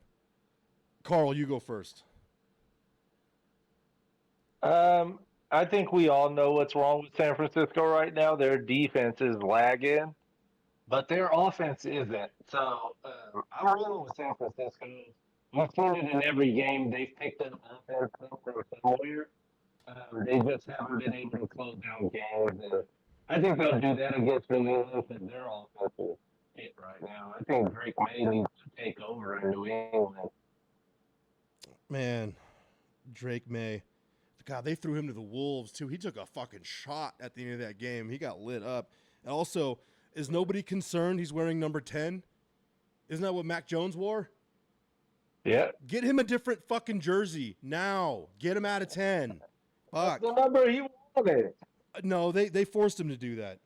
A: Carl, you go first.
B: I think we all know what's wrong with San Francisco right now. Their defense is lagging, but their offense isn't. So I'm rolling with San Francisco. I've seen it in every game. They've picked up offense from somewhere. They just haven't been able to close down games. And I think they'll do that against New England, but their offense is it right now. I think Drake May needs to take over in New England.
A: Man, Drake May. God, they threw him to the wolves too. He took a fucking shot at the end of that game. He got lit up. And also, is nobody concerned he's wearing number 10? Isn't that what Mac Jones wore?
B: Yeah.
A: Get him a different fucking jersey now. Get him out of 10.
B: That's
A: Fuck.
B: the number he wanted.
A: No, they forced him to do that.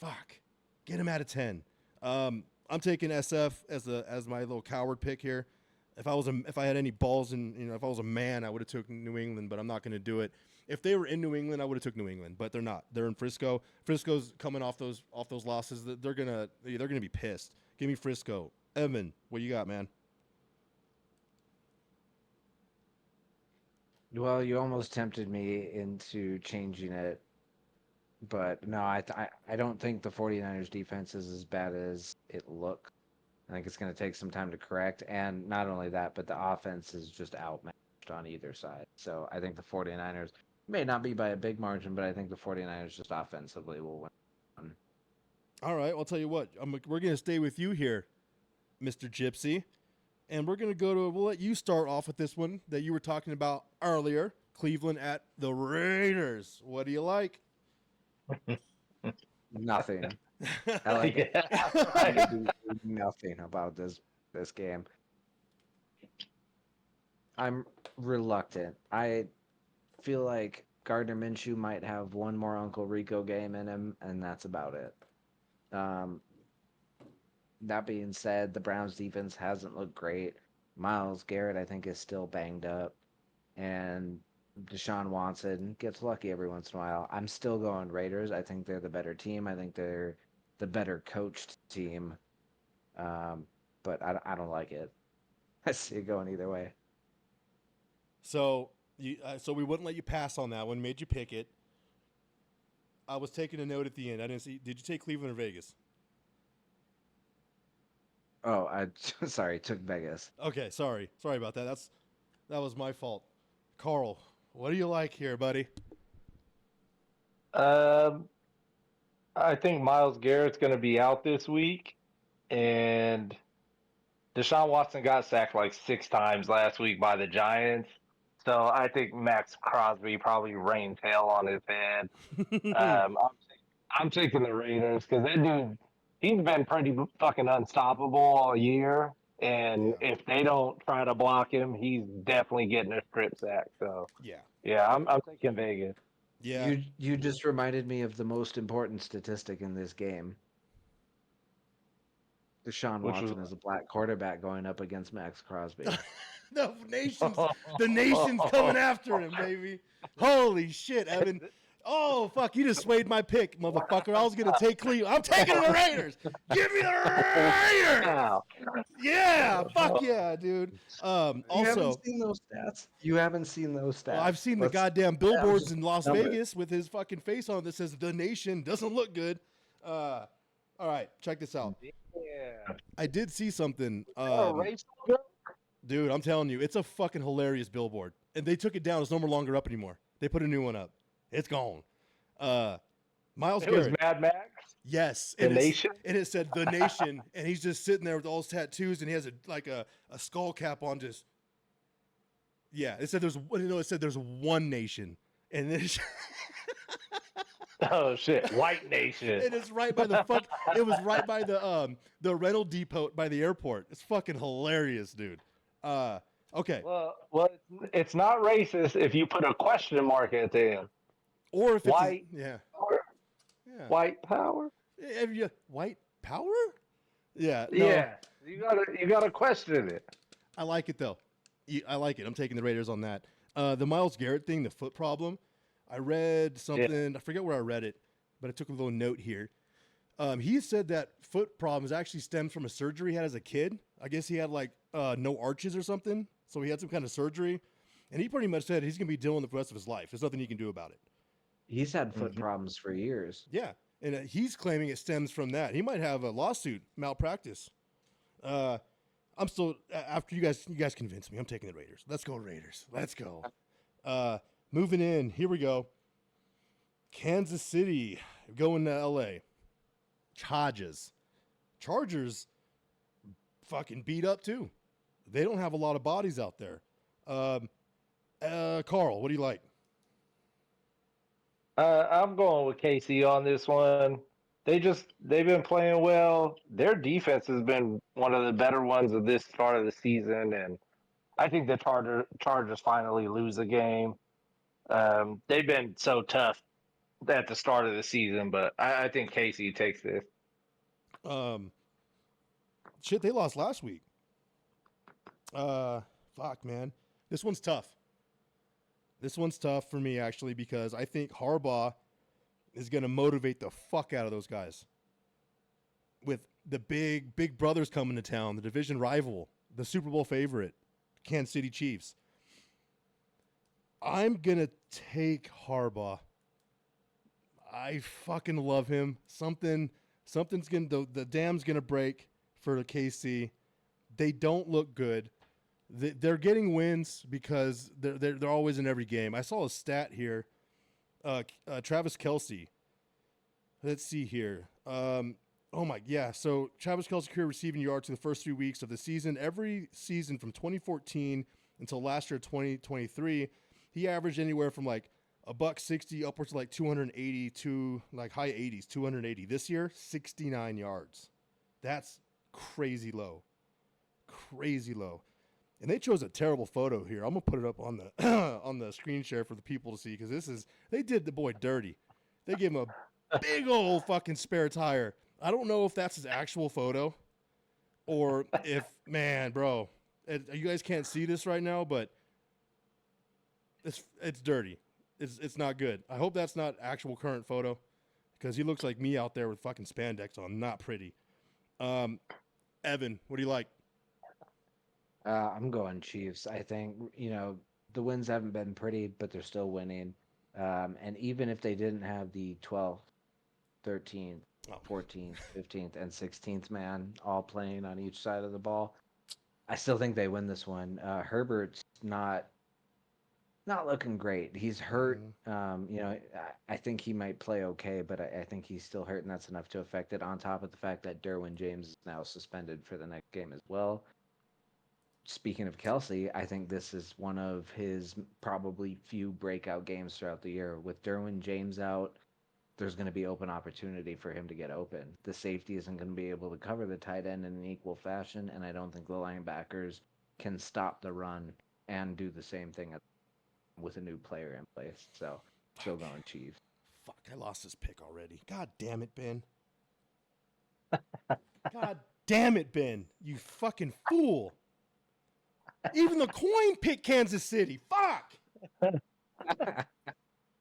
A: Fuck. Get him out of 10. I'm taking SF as my little coward pick here. If I had any balls and if I was a man, I would have took New England, but I'm not going to do it. If they were in New England, I would have took New England, but they're not. They're in Frisco. Frisco's coming off those losses. They're gonna be pissed. Give me Frisco. Evan, what you got, man?
C: Well, you almost tempted me into changing it, but no, I don't think the 49ers defense is as bad as it looks. I think it's going to take some time to correct, and not only that, but the offense is just outmatched on either side. So I think the 49ers may not be by a big margin, but I think the 49ers just offensively will win.
A: All right, I'll tell you what. We're going to stay with you here, Mr. Gypsy. And we'll let you start off with this one that you were talking about earlier. Cleveland at the Raiders. What do you like?
C: Nothing. I like
B: Yeah.
C: nothing about this game. I'm reluctant. I feel like Gardner Minshew might have one more Uncle Rico game in him, and that's about it. That being said, the Browns defense hasn't looked great. Myles Garrett, I think, is still banged up. And Deshaun Watson gets lucky every once in a while. I'm still going Raiders. I think they're the better team. I think they're the better coached team. But I don't like it. I see it going either way.
A: So we wouldn't let you pass on that one. Made you pick it. I was taking a note at the end. I didn't see. Did you take Cleveland or Vegas?
C: Oh, I sorry, took Vegas.
A: Okay, sorry about that. That was my fault. Carl, what do you like here, buddy?
B: I think Myles Garrett's going to be out this week, and Deshaun Watson got sacked like 6 times last week by the Giants. So I think Max Crosby probably rains hell on his head. I'm taking the Raiders because that dude, he's been pretty fucking unstoppable all year. And
A: Yeah.
B: if they don't try to block him, he's definitely getting a strip sack. So yeah, I'm taking Vegas.
A: Yeah.
C: You just reminded me of the most important statistic in this game. Deshaun
B: Which was
C: Watson is a black quarterback going up against Max Crosby.
A: the nation's coming after him, baby. Holy shit, Evan. Oh, fuck, you just swayed my pick, motherfucker. I was going to take Cleveland. I'm taking the Raiders. Give me the Raiders.
B: Wow.
A: Yeah, fuck yeah, dude.
C: You
A: Also,
C: haven't seen those stats? You haven't seen those stats?
A: well, I've seen the
C: Let's-
A: goddamn billboards in Las
C: number.
A: Vegas with his fucking face on it that says "The Nation doesn't look good." All right, check this out.
B: Yeah.
A: I did see something.
B: Racial joke?
A: Dude, I'm telling you, it's a fucking hilarious billboard. And they took it down. It's no more longer up anymore. They put a new one up. It's gone. Miles
B: It was
A: Garrett.
B: Mad Max.
A: Yes.
B: The Nation?
A: And it said The Nation. And he's just sitting there with all his tattoos and he has a skull cap on just. Yeah. It said there's one nation. And then
B: Oh shit, White Nation.
A: it is right by it was right by the rental depot by the airport. It's fucking hilarious, dude. Okay.
B: Well, it's not racist if you put a question mark at the end.
A: Or if
B: White.
A: it's yeah.
B: White power.
A: White power? Yeah. No,
B: Yeah, you gotta question it.
A: I like it though. I like it. I'm taking the Raiders on that. The Myles Garrett thing, the foot problem. I read something. I forget where I read it, but I took a little note here. He said that foot problems actually stemmed from a surgery he had as a kid. I guess he had like no arches or something, so he had some kind of surgery, and he pretty much said he's gonna be dealing with the rest of his life. There's nothing he can do about it.
C: He's had foot problems for years.
A: Yeah, and he's claiming it stems from that. He might have a lawsuit, malpractice. I'm still after you guys convinced me. I'm taking the Raiders. Let's go Raiders. Let's go. Moving in. Here we go. Kansas City going to L.A. Chargers fucking beat up too. They don't have a lot of bodies out there. Carl, what do you like?
B: I'm going with KC on this one. They've been playing well. Their defense has been one of the better ones of this start of the season, and I think the Chargers finally lose a game. They've been so tough at the start of the season, but I think KC takes this.
A: Um, shit, they lost last week. Fuck, man. This one's tough. This one's tough for me, actually, because I think Harbaugh is going to motivate the fuck out of those guys. With the big brothers coming to town, the division rival, the Super Bowl favorite, Kansas City Chiefs. I'm going to take Harbaugh. I fucking love him. Something's going to, the dam's going to break for the KC. They don't look good. They're getting wins because they're always in every game. I saw a stat here. Travis Kelce. Let's see here. So Travis Kelce career receiving yards in the first 3 weeks of the season. Every season from 2014 until last year, 2023, he averaged anywhere from like $160 upwards to like 280 to like high 80s, 280. This year, 69 yards. That's crazy low. Crazy low. And they chose a terrible photo here. I'm gonna put it up on the on the screen share for the people to see because they did the boy dirty. They gave him a big old fucking spare tire. I don't know if that's his actual photo or if bro, you guys can't see this right now, but it's dirty. It's not good. I hope that's not actual current photo because he looks like me out there with fucking spandex on. Not pretty. Evan, what do you like?
C: I'm going Chiefs. I think, the wins haven't been pretty, but they're still winning. And even if they didn't have the 12th, 13th, 14th, 15th, and 16th man all playing on each side of the ball, I still think they win this one. Herbert's not looking great. He's hurt. I think he might play okay, but I think he's still hurt, and that's enough to affect it. On top of the fact that Derwin James is now suspended for the next game as well. Speaking of Kelce, I think this is one of his probably few breakout games throughout the year. With Derwin James out, there's going to be open opportunity for him to get open. The safety isn't going to be able to cover the tight end in an equal fashion, and I don't think the linebackers can stop the run and do the same thing with a new player in place. So, still going Chiefs.
A: Fuck, I lost this pick already. God damn it, Ben. God damn it, Ben. You fucking fool. Even the coin picked Kansas City. Fuck.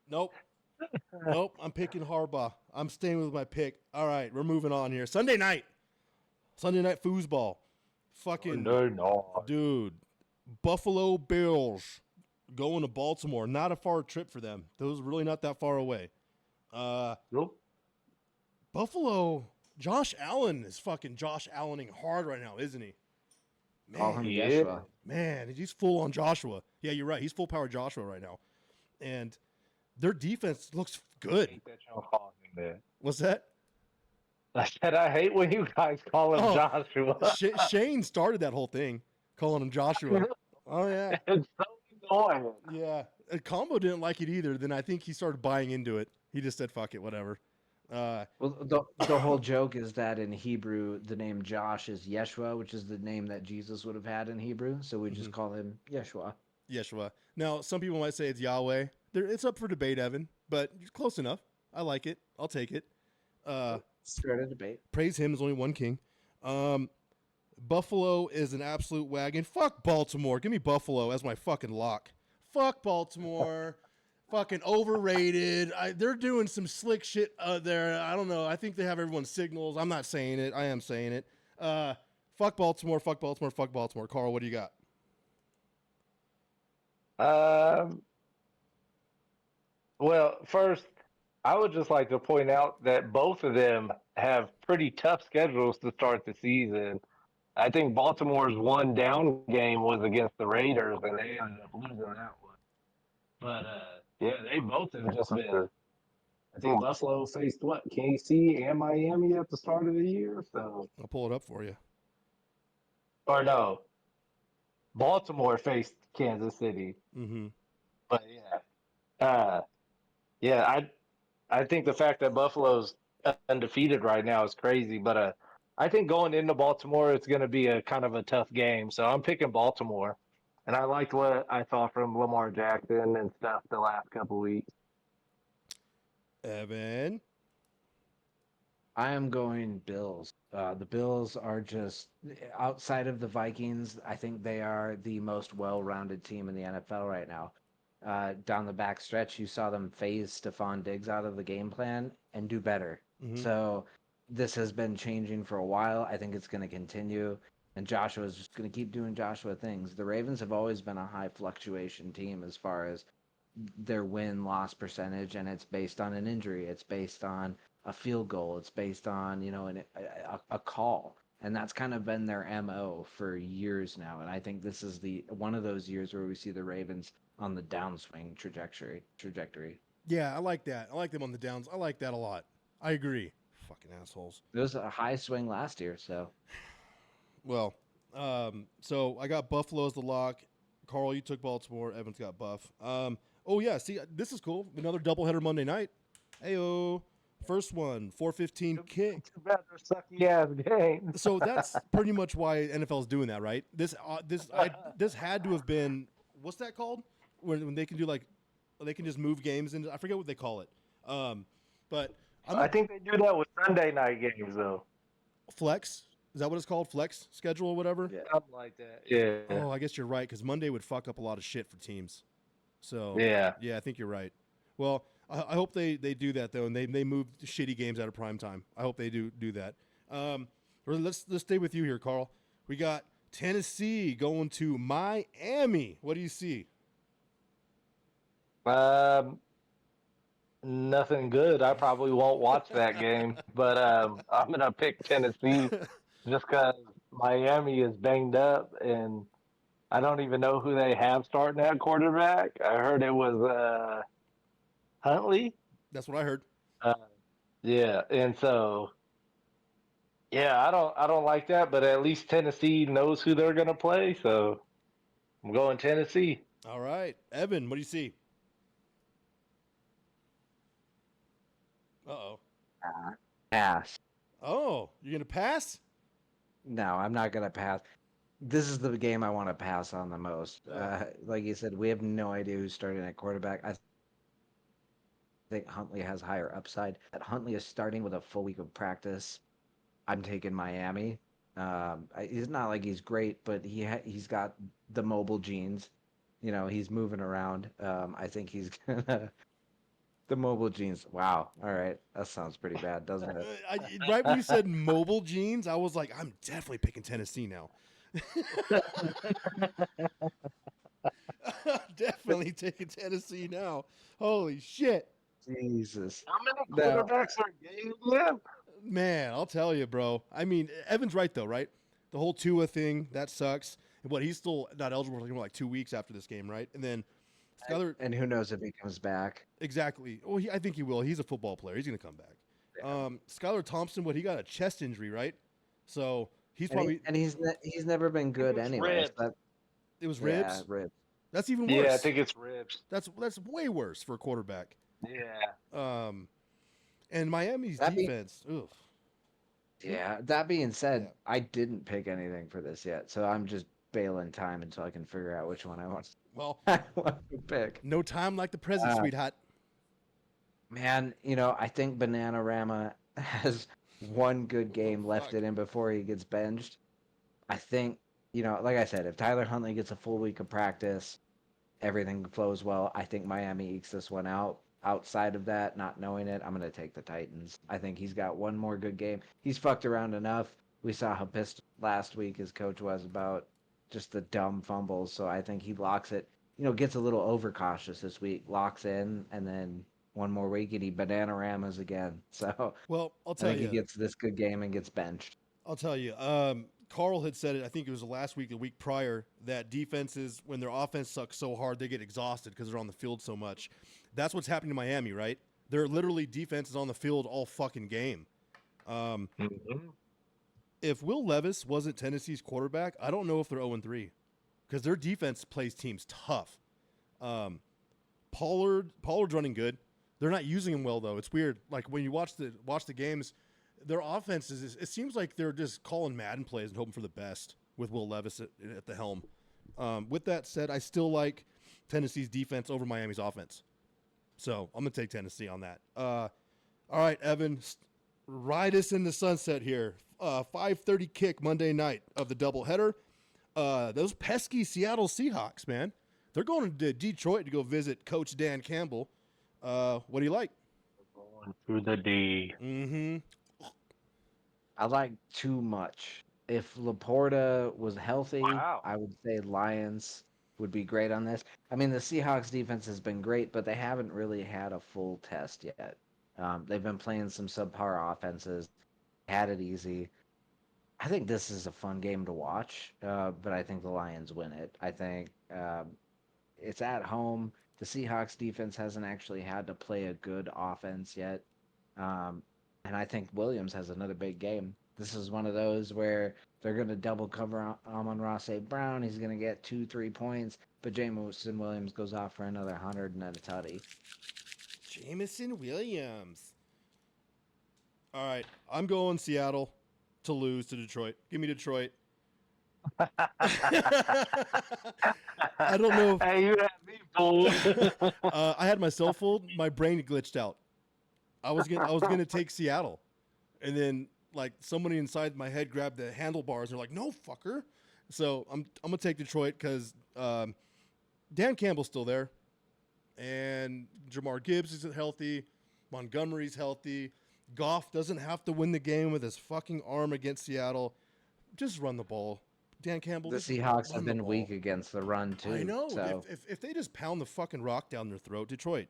A: Nope. I'm picking Harbaugh. I'm staying with my pick. All right, we're moving on here. Sunday night foosball. Fucking dude. Buffalo Bills going to Baltimore. Not a far trip for them. Those really not that far away.
B: Nope.
A: Buffalo. Josh Allen is fucking Josh Allening hard right now, isn't he?
C: Call him
B: Yeah.
C: Yeshua.
A: Man, he's full on Joshua. Yeah, you're right. He's full power Joshua right now. And their defense looks good.
B: I hate that y'all call him that.
A: What's that?
B: I said I hate when you guys call him Joshua.
A: Shane started that whole thing, calling him Joshua. Oh, yeah.
B: It's so annoying.
A: Yeah. Combo didn't like it either. Then I think he started buying into it. He just said, fuck it, whatever.
C: Well, the whole joke is that in Hebrew, the name Josh is Yeshua, which is the name that Jesus would have had in Hebrew. So we just call him Yeshua.
A: Yeshua. Now, some people might say it's Yahweh. It's up for debate, Evan, but close enough. I like it. I'll take it.
C: Start a debate.
A: Praise him. There's only one king. Buffalo is an absolute wagon. Fuck Baltimore. Give me Buffalo as my fucking lock. Fuck Baltimore. Fucking overrated. They're doing some slick shit there. I don't know. I think they have everyone's signals. I'm not saying it. I am saying it. Fuck Baltimore. Fuck Baltimore. Fuck Baltimore. Carl, what do you got?
B: Well, first, I would just like to point out that both of them have pretty tough schedules to start the season. I think Baltimore's one down game was against the Raiders, and they ended up losing that one. But yeah, they both have just been. I think Buffalo faced what, KC and Miami at the start of the year. So
A: I'll pull it up for you.
B: or no, Baltimore faced Kansas City.
A: Mm-hmm.
B: But yeah, I think the fact that Buffalo's undefeated right now is crazy, but I think going into Baltimore, it's going to be a kind of a tough game. So I'm picking Baltimore, and I liked what I saw from Lamar Jackson and stuff the last couple weeks.
A: Evan.
C: I am going Bills. The Bills are just outside of the Vikings. I think they are the most well-rounded team in the NFL right now. Down the back stretch, you saw them phase Stephon Diggs out of the game plan and do better.
A: Mm-hmm.
C: So this has been changing for a while. I think it's going to continue, and Joshua is just going to keep doing Joshua things. The Ravens have always been a high fluctuation team as far as their win-loss percentage, and it's based on an injury. It's based on a field goal. It's based on a call, and that's kind of been their MO for years now. And I think this is the one of those years where we see the Ravens on the downswing trajectory.
A: Yeah, I like that. I like them on the downs. I like that a lot. I agree. Fucking assholes.
C: It was a high swing last year, so
A: Well, so I got Buffalo as the lock. Carl, you took Baltimore. Evan's got Buff. Oh yeah, see, this is cool. Another doubleheader Monday night. Heyo. First one, 4:15 kick.
B: Too bad they're sucky ass games.
A: So that's pretty much why NFL is doing that, right? This had to have been, what's that called? When they can do like, they can just move games into, I forget what they call it. But
B: I think they do that with Sunday night games though.
A: flex. Is that what it's called? Flex schedule or whatever?
C: yeah.
B: Something like that. Yeah.
A: Oh, I guess you're right, because Monday would fuck up a lot of shit for teams. So
B: Yeah.
A: I think you're right. Well, I hope they do that though, and they move shitty games out of prime time. I hope they do that. Let's stay with you here, Carl. We got Tennessee going to Miami. What do you see?
B: Nothing good. I probably won't watch that game, but I'm gonna pick Tennessee just because Miami is banged up, and I don't even know who they have starting at quarterback. I heard it was Huntley.
A: That's what I heard.
B: Yeah, and so yeah, I don't like that, but at least Tennessee knows who they're gonna play, so I'm going Tennessee.
A: All right, Evan, what do you see? Uh-oh.
C: Pass.
A: Oh, you're gonna pass?
C: No, I'm not gonna pass. This is the game I want to pass on the most. Like you said, we have no idea who's starting at quarterback. I think Huntley has higher upside. That Huntley is starting with a full week of practice. I'm taking Miami. He's not like he's great, but he's got the mobile genes. You know, he's moving around. I think he's gonna the mobile genes. Wow. All right, that sounds pretty bad, doesn't it?
A: Right when you said mobile jeans, I was like, I'm definitely picking Tennessee now. Definitely taking Tennessee now. Holy shit.
C: Jesus.
B: How many
C: No.
B: quarterbacks are game again?
A: Man, I'll tell you, bro. I mean, Evan's right, though, right? The whole Tua thing, that sucks. But he's still not eligible for like 2 weeks after this game, right? And then Skyler,
C: And who knows if he comes back?
A: exactly. Oh, I think he will. He's a football player. He's going to come back.
C: Yeah.
A: Skyler Thompson, he got a chest injury, right? So he's
C: And,
A: probably,
C: he's never been good
B: it's
C: anyway.
B: ribs.
A: it was
C: Yeah,
A: ribs.
C: ribs.
A: That's even worse.
B: Yeah, I think it's ribs.
A: That's way worse for a quarterback.
B: Yeah.
A: And Miami's
C: That be-
A: defense. Oof.
C: Yeah. That being said,
A: Yeah.
C: I didn't pick anything for this yet, so I'm just bailing time until I can figure out which one I want
A: Well,
C: to pick.
A: no time like the present, sweetheart.
C: Man, I think Bananarama has one good game left
A: fuck.
C: in him before he gets benched. I think, like I said, if Tyler Huntley gets a full week of practice, everything flows well. I think Miami ekes this one out. Outside of that, not knowing it, I'm going to take the Titans. I think he's got one more good game. He's fucked around enough. We saw how pissed last week his coach was about just the dumb fumbles. So I think he locks it, gets a little overcautious this week, locks in, and then one more week and he bananaраmas again. So
A: Well, I'll
C: I
A: tell
C: think he
A: you.
C: gets this good game and gets benched.
A: I'll tell you. Carl had said it. I think it was last week, the week prior, that defenses, when their offense sucks so hard, they get exhausted because they're on the field so much. That's what's happening to Miami, right? They're literally defenses on the field all fucking game. If Will Levis wasn't Tennessee's quarterback, I don't know if they're 0-3 because their defense plays teams tough. Pollard's running good. They're not using him well though. It's weird. Like when you watch the games, their offense it seems like they're just calling Madden plays and hoping for the best with Will Levis at the helm. With that said, I still like Tennessee's defense over Miami's offense. So I'm gonna take Tennessee on that. All right, Evan, ride us in the sunset here. 5:30 kick Monday night of the doubleheader. Those pesky Seattle Seahawks, man. They're going to Detroit to go visit Coach Dan Campbell. What do you like?
B: Going through the D.
A: Mm-hmm.
C: I like too much. If Laporta was healthy,
B: Wow.
C: I would say Lions would be great on this. I mean, the Seahawks defense has been great, but they haven't really had a full test yet. They've been playing some subpar offenses, had it easy. I think this is a fun game to watch, but I think the Lions win it. I think it's at home. The Seahawks defense hasn't actually had to play a good offense yet. Um, and I think Williams has another big game. This is one of those where they're going to double cover Amon-Ra St. Brown. He's going to get 2-3 points, but Jameson Williams goes off for another 100 and then a tutty.
A: Jameson Williams. All right, I'm going Seattle to lose to Detroit. Give me Detroit. I don't know.
B: Hey, you had me fooled.
A: I had myself fooled. My brain glitched out. I was gonna take Seattle, and then like somebody inside my head grabbed the handlebars and they're like, "No, fucker." So I'm gonna take Detroit because Dan Campbell's still there, and Jamar Gibbs is healthy. Montgomery's healthy. Goff doesn't have to win the game with his fucking arm against Seattle. Just run the ball. Dan Campbell.
C: The Seahawks have been weak against the run too.
A: I know.
C: So.
A: If they just pound the fucking rock down their throat, Detroit.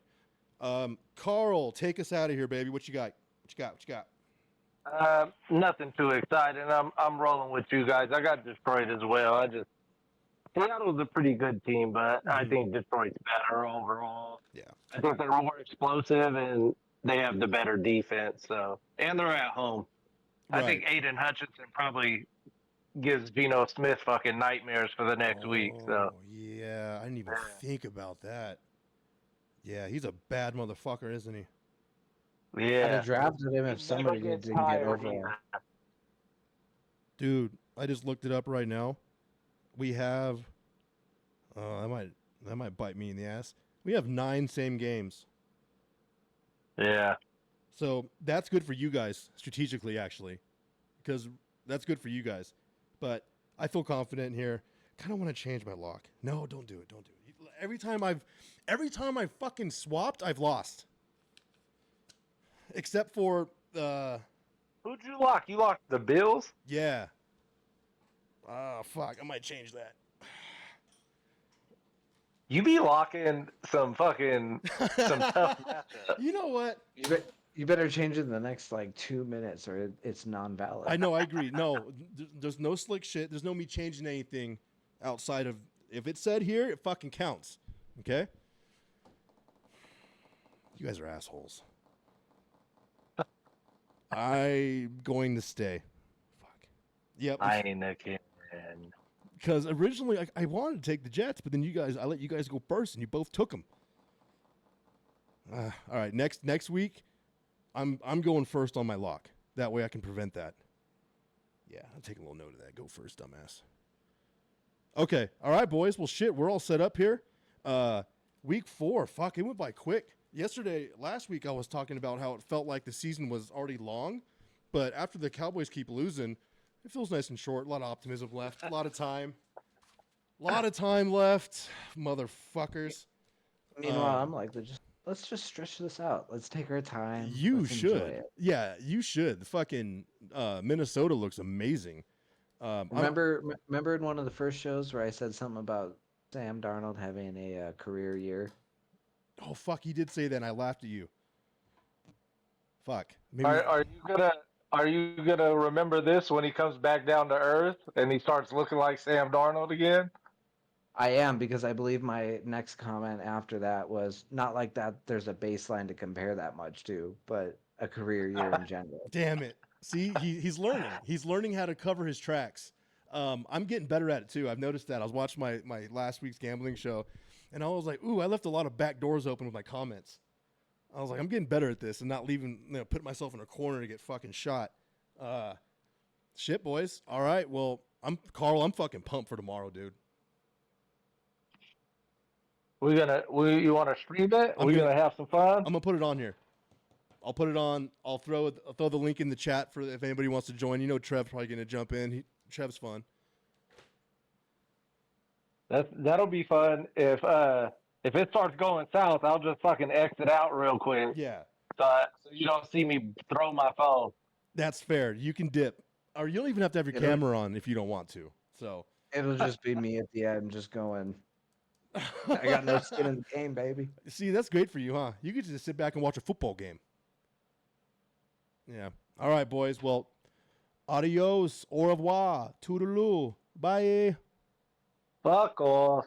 A: Carl, take us out of here, baby. What you got? What you got?
B: Nothing too exciting. I'm rolling with you guys. I got Detroit as well. Seattle's a pretty good team, but I think Detroit's better overall.
A: Yeah.
B: I think they're more explosive and they have the better defense. So, and they're at home.
A: Right.
B: I think Aiden Hutchinson probably gives Geno Smith fucking nightmares for the next week. So
A: yeah, I didn't even think about that. Yeah, he's a bad motherfucker, isn't he?
B: yeah,
C: I'd have drafted him if somebody didn't get overall.
A: Dude, I just looked it up right now. We have that might bite me in the ass. We have 9 same games.
B: Yeah.
A: So that's good for you guys strategically, actually, because that's good for you guys. But I feel confident here. Kind of want to change my lock. No, don't do it. Don't do it. Every time I've fucking swapped, I've lost. Except for
B: Who'd you lock? You locked the Bills?
A: yeah. Oh fuck, I might change that.
B: You be locking some tough matchups.
A: You know what?
C: You better change it in the next like 2 minutes, or it's non-valid.
A: I know, I agree. No, there's no slick shit. There's no me changing anything outside of if it said here, it fucking counts. Okay? You guys are assholes. I'm going to stay. Fuck. Yep.
B: I ain't a kid.
A: Because originally I wanted to take the Jets, but then I let you guys go first, and you both took them. All right, next week, I'm going first on my lock. That way I can prevent that. Yeah, I'm taking a little note of that. Go first, dumbass. Okay, all right, boys. Well, shit, we're all set up here. Week 4, fuck, it went by quick. Last week I was talking about how it felt like the season was already long, but after the Cowboys keep losing, it feels nice and short. A lot of optimism left. A lot of time. Left, motherfuckers.
C: Meanwhile, I'm like, let's just stretch this out. Let's take our time.
A: You
C: Let's
A: should.
C: enjoy it.
A: Yeah, you should. The fucking Minnesota looks amazing.
C: Remember in one of the first shows where I said something about Sam Darnold having a career year?
A: Oh, fuck, he did say that, and I laughed at you. Fuck. Maybe,
B: Are you gonna remember this when he comes back down to earth and he starts looking like Sam Darnold again?
C: I am, because I believe my next comment after that was not like that there's a baseline to compare that much to, but a career year in general.
A: damn it. See, he's learning. He's learning how to cover his tracks. I'm getting better at it, too. I've noticed that. I was watching my last week's gambling show, and I was like, ooh, I left a lot of back doors open with my comments. I was like, I'm getting better at this and not putting myself in a corner to get fucking shot. Shit, boys. All right. Well, I'm fucking pumped for tomorrow, dude.
B: You want to stream it? We're gonna have some fun.
A: I'm gonna put it on here. I'll put it on. I'll throw the link in the chat for if anybody wants to join. You know, Trev's probably gonna jump in. Trev's fun.
B: That'll be fun. If it starts going south, I'll just fucking exit out real quick.
A: Yeah,
B: So you don't see me throw my phone.
A: that's fair. You can dip, or you don't even have to have your camera on if you don't want to. So
C: It'll just be me at the end, just going. I got no skin in the game, baby.
A: See, that's great for you, huh? You get to just sit back and watch a football game. Yeah. All right, boys. Well, adios, au revoir, toodaloo, bye.
B: Fuck off.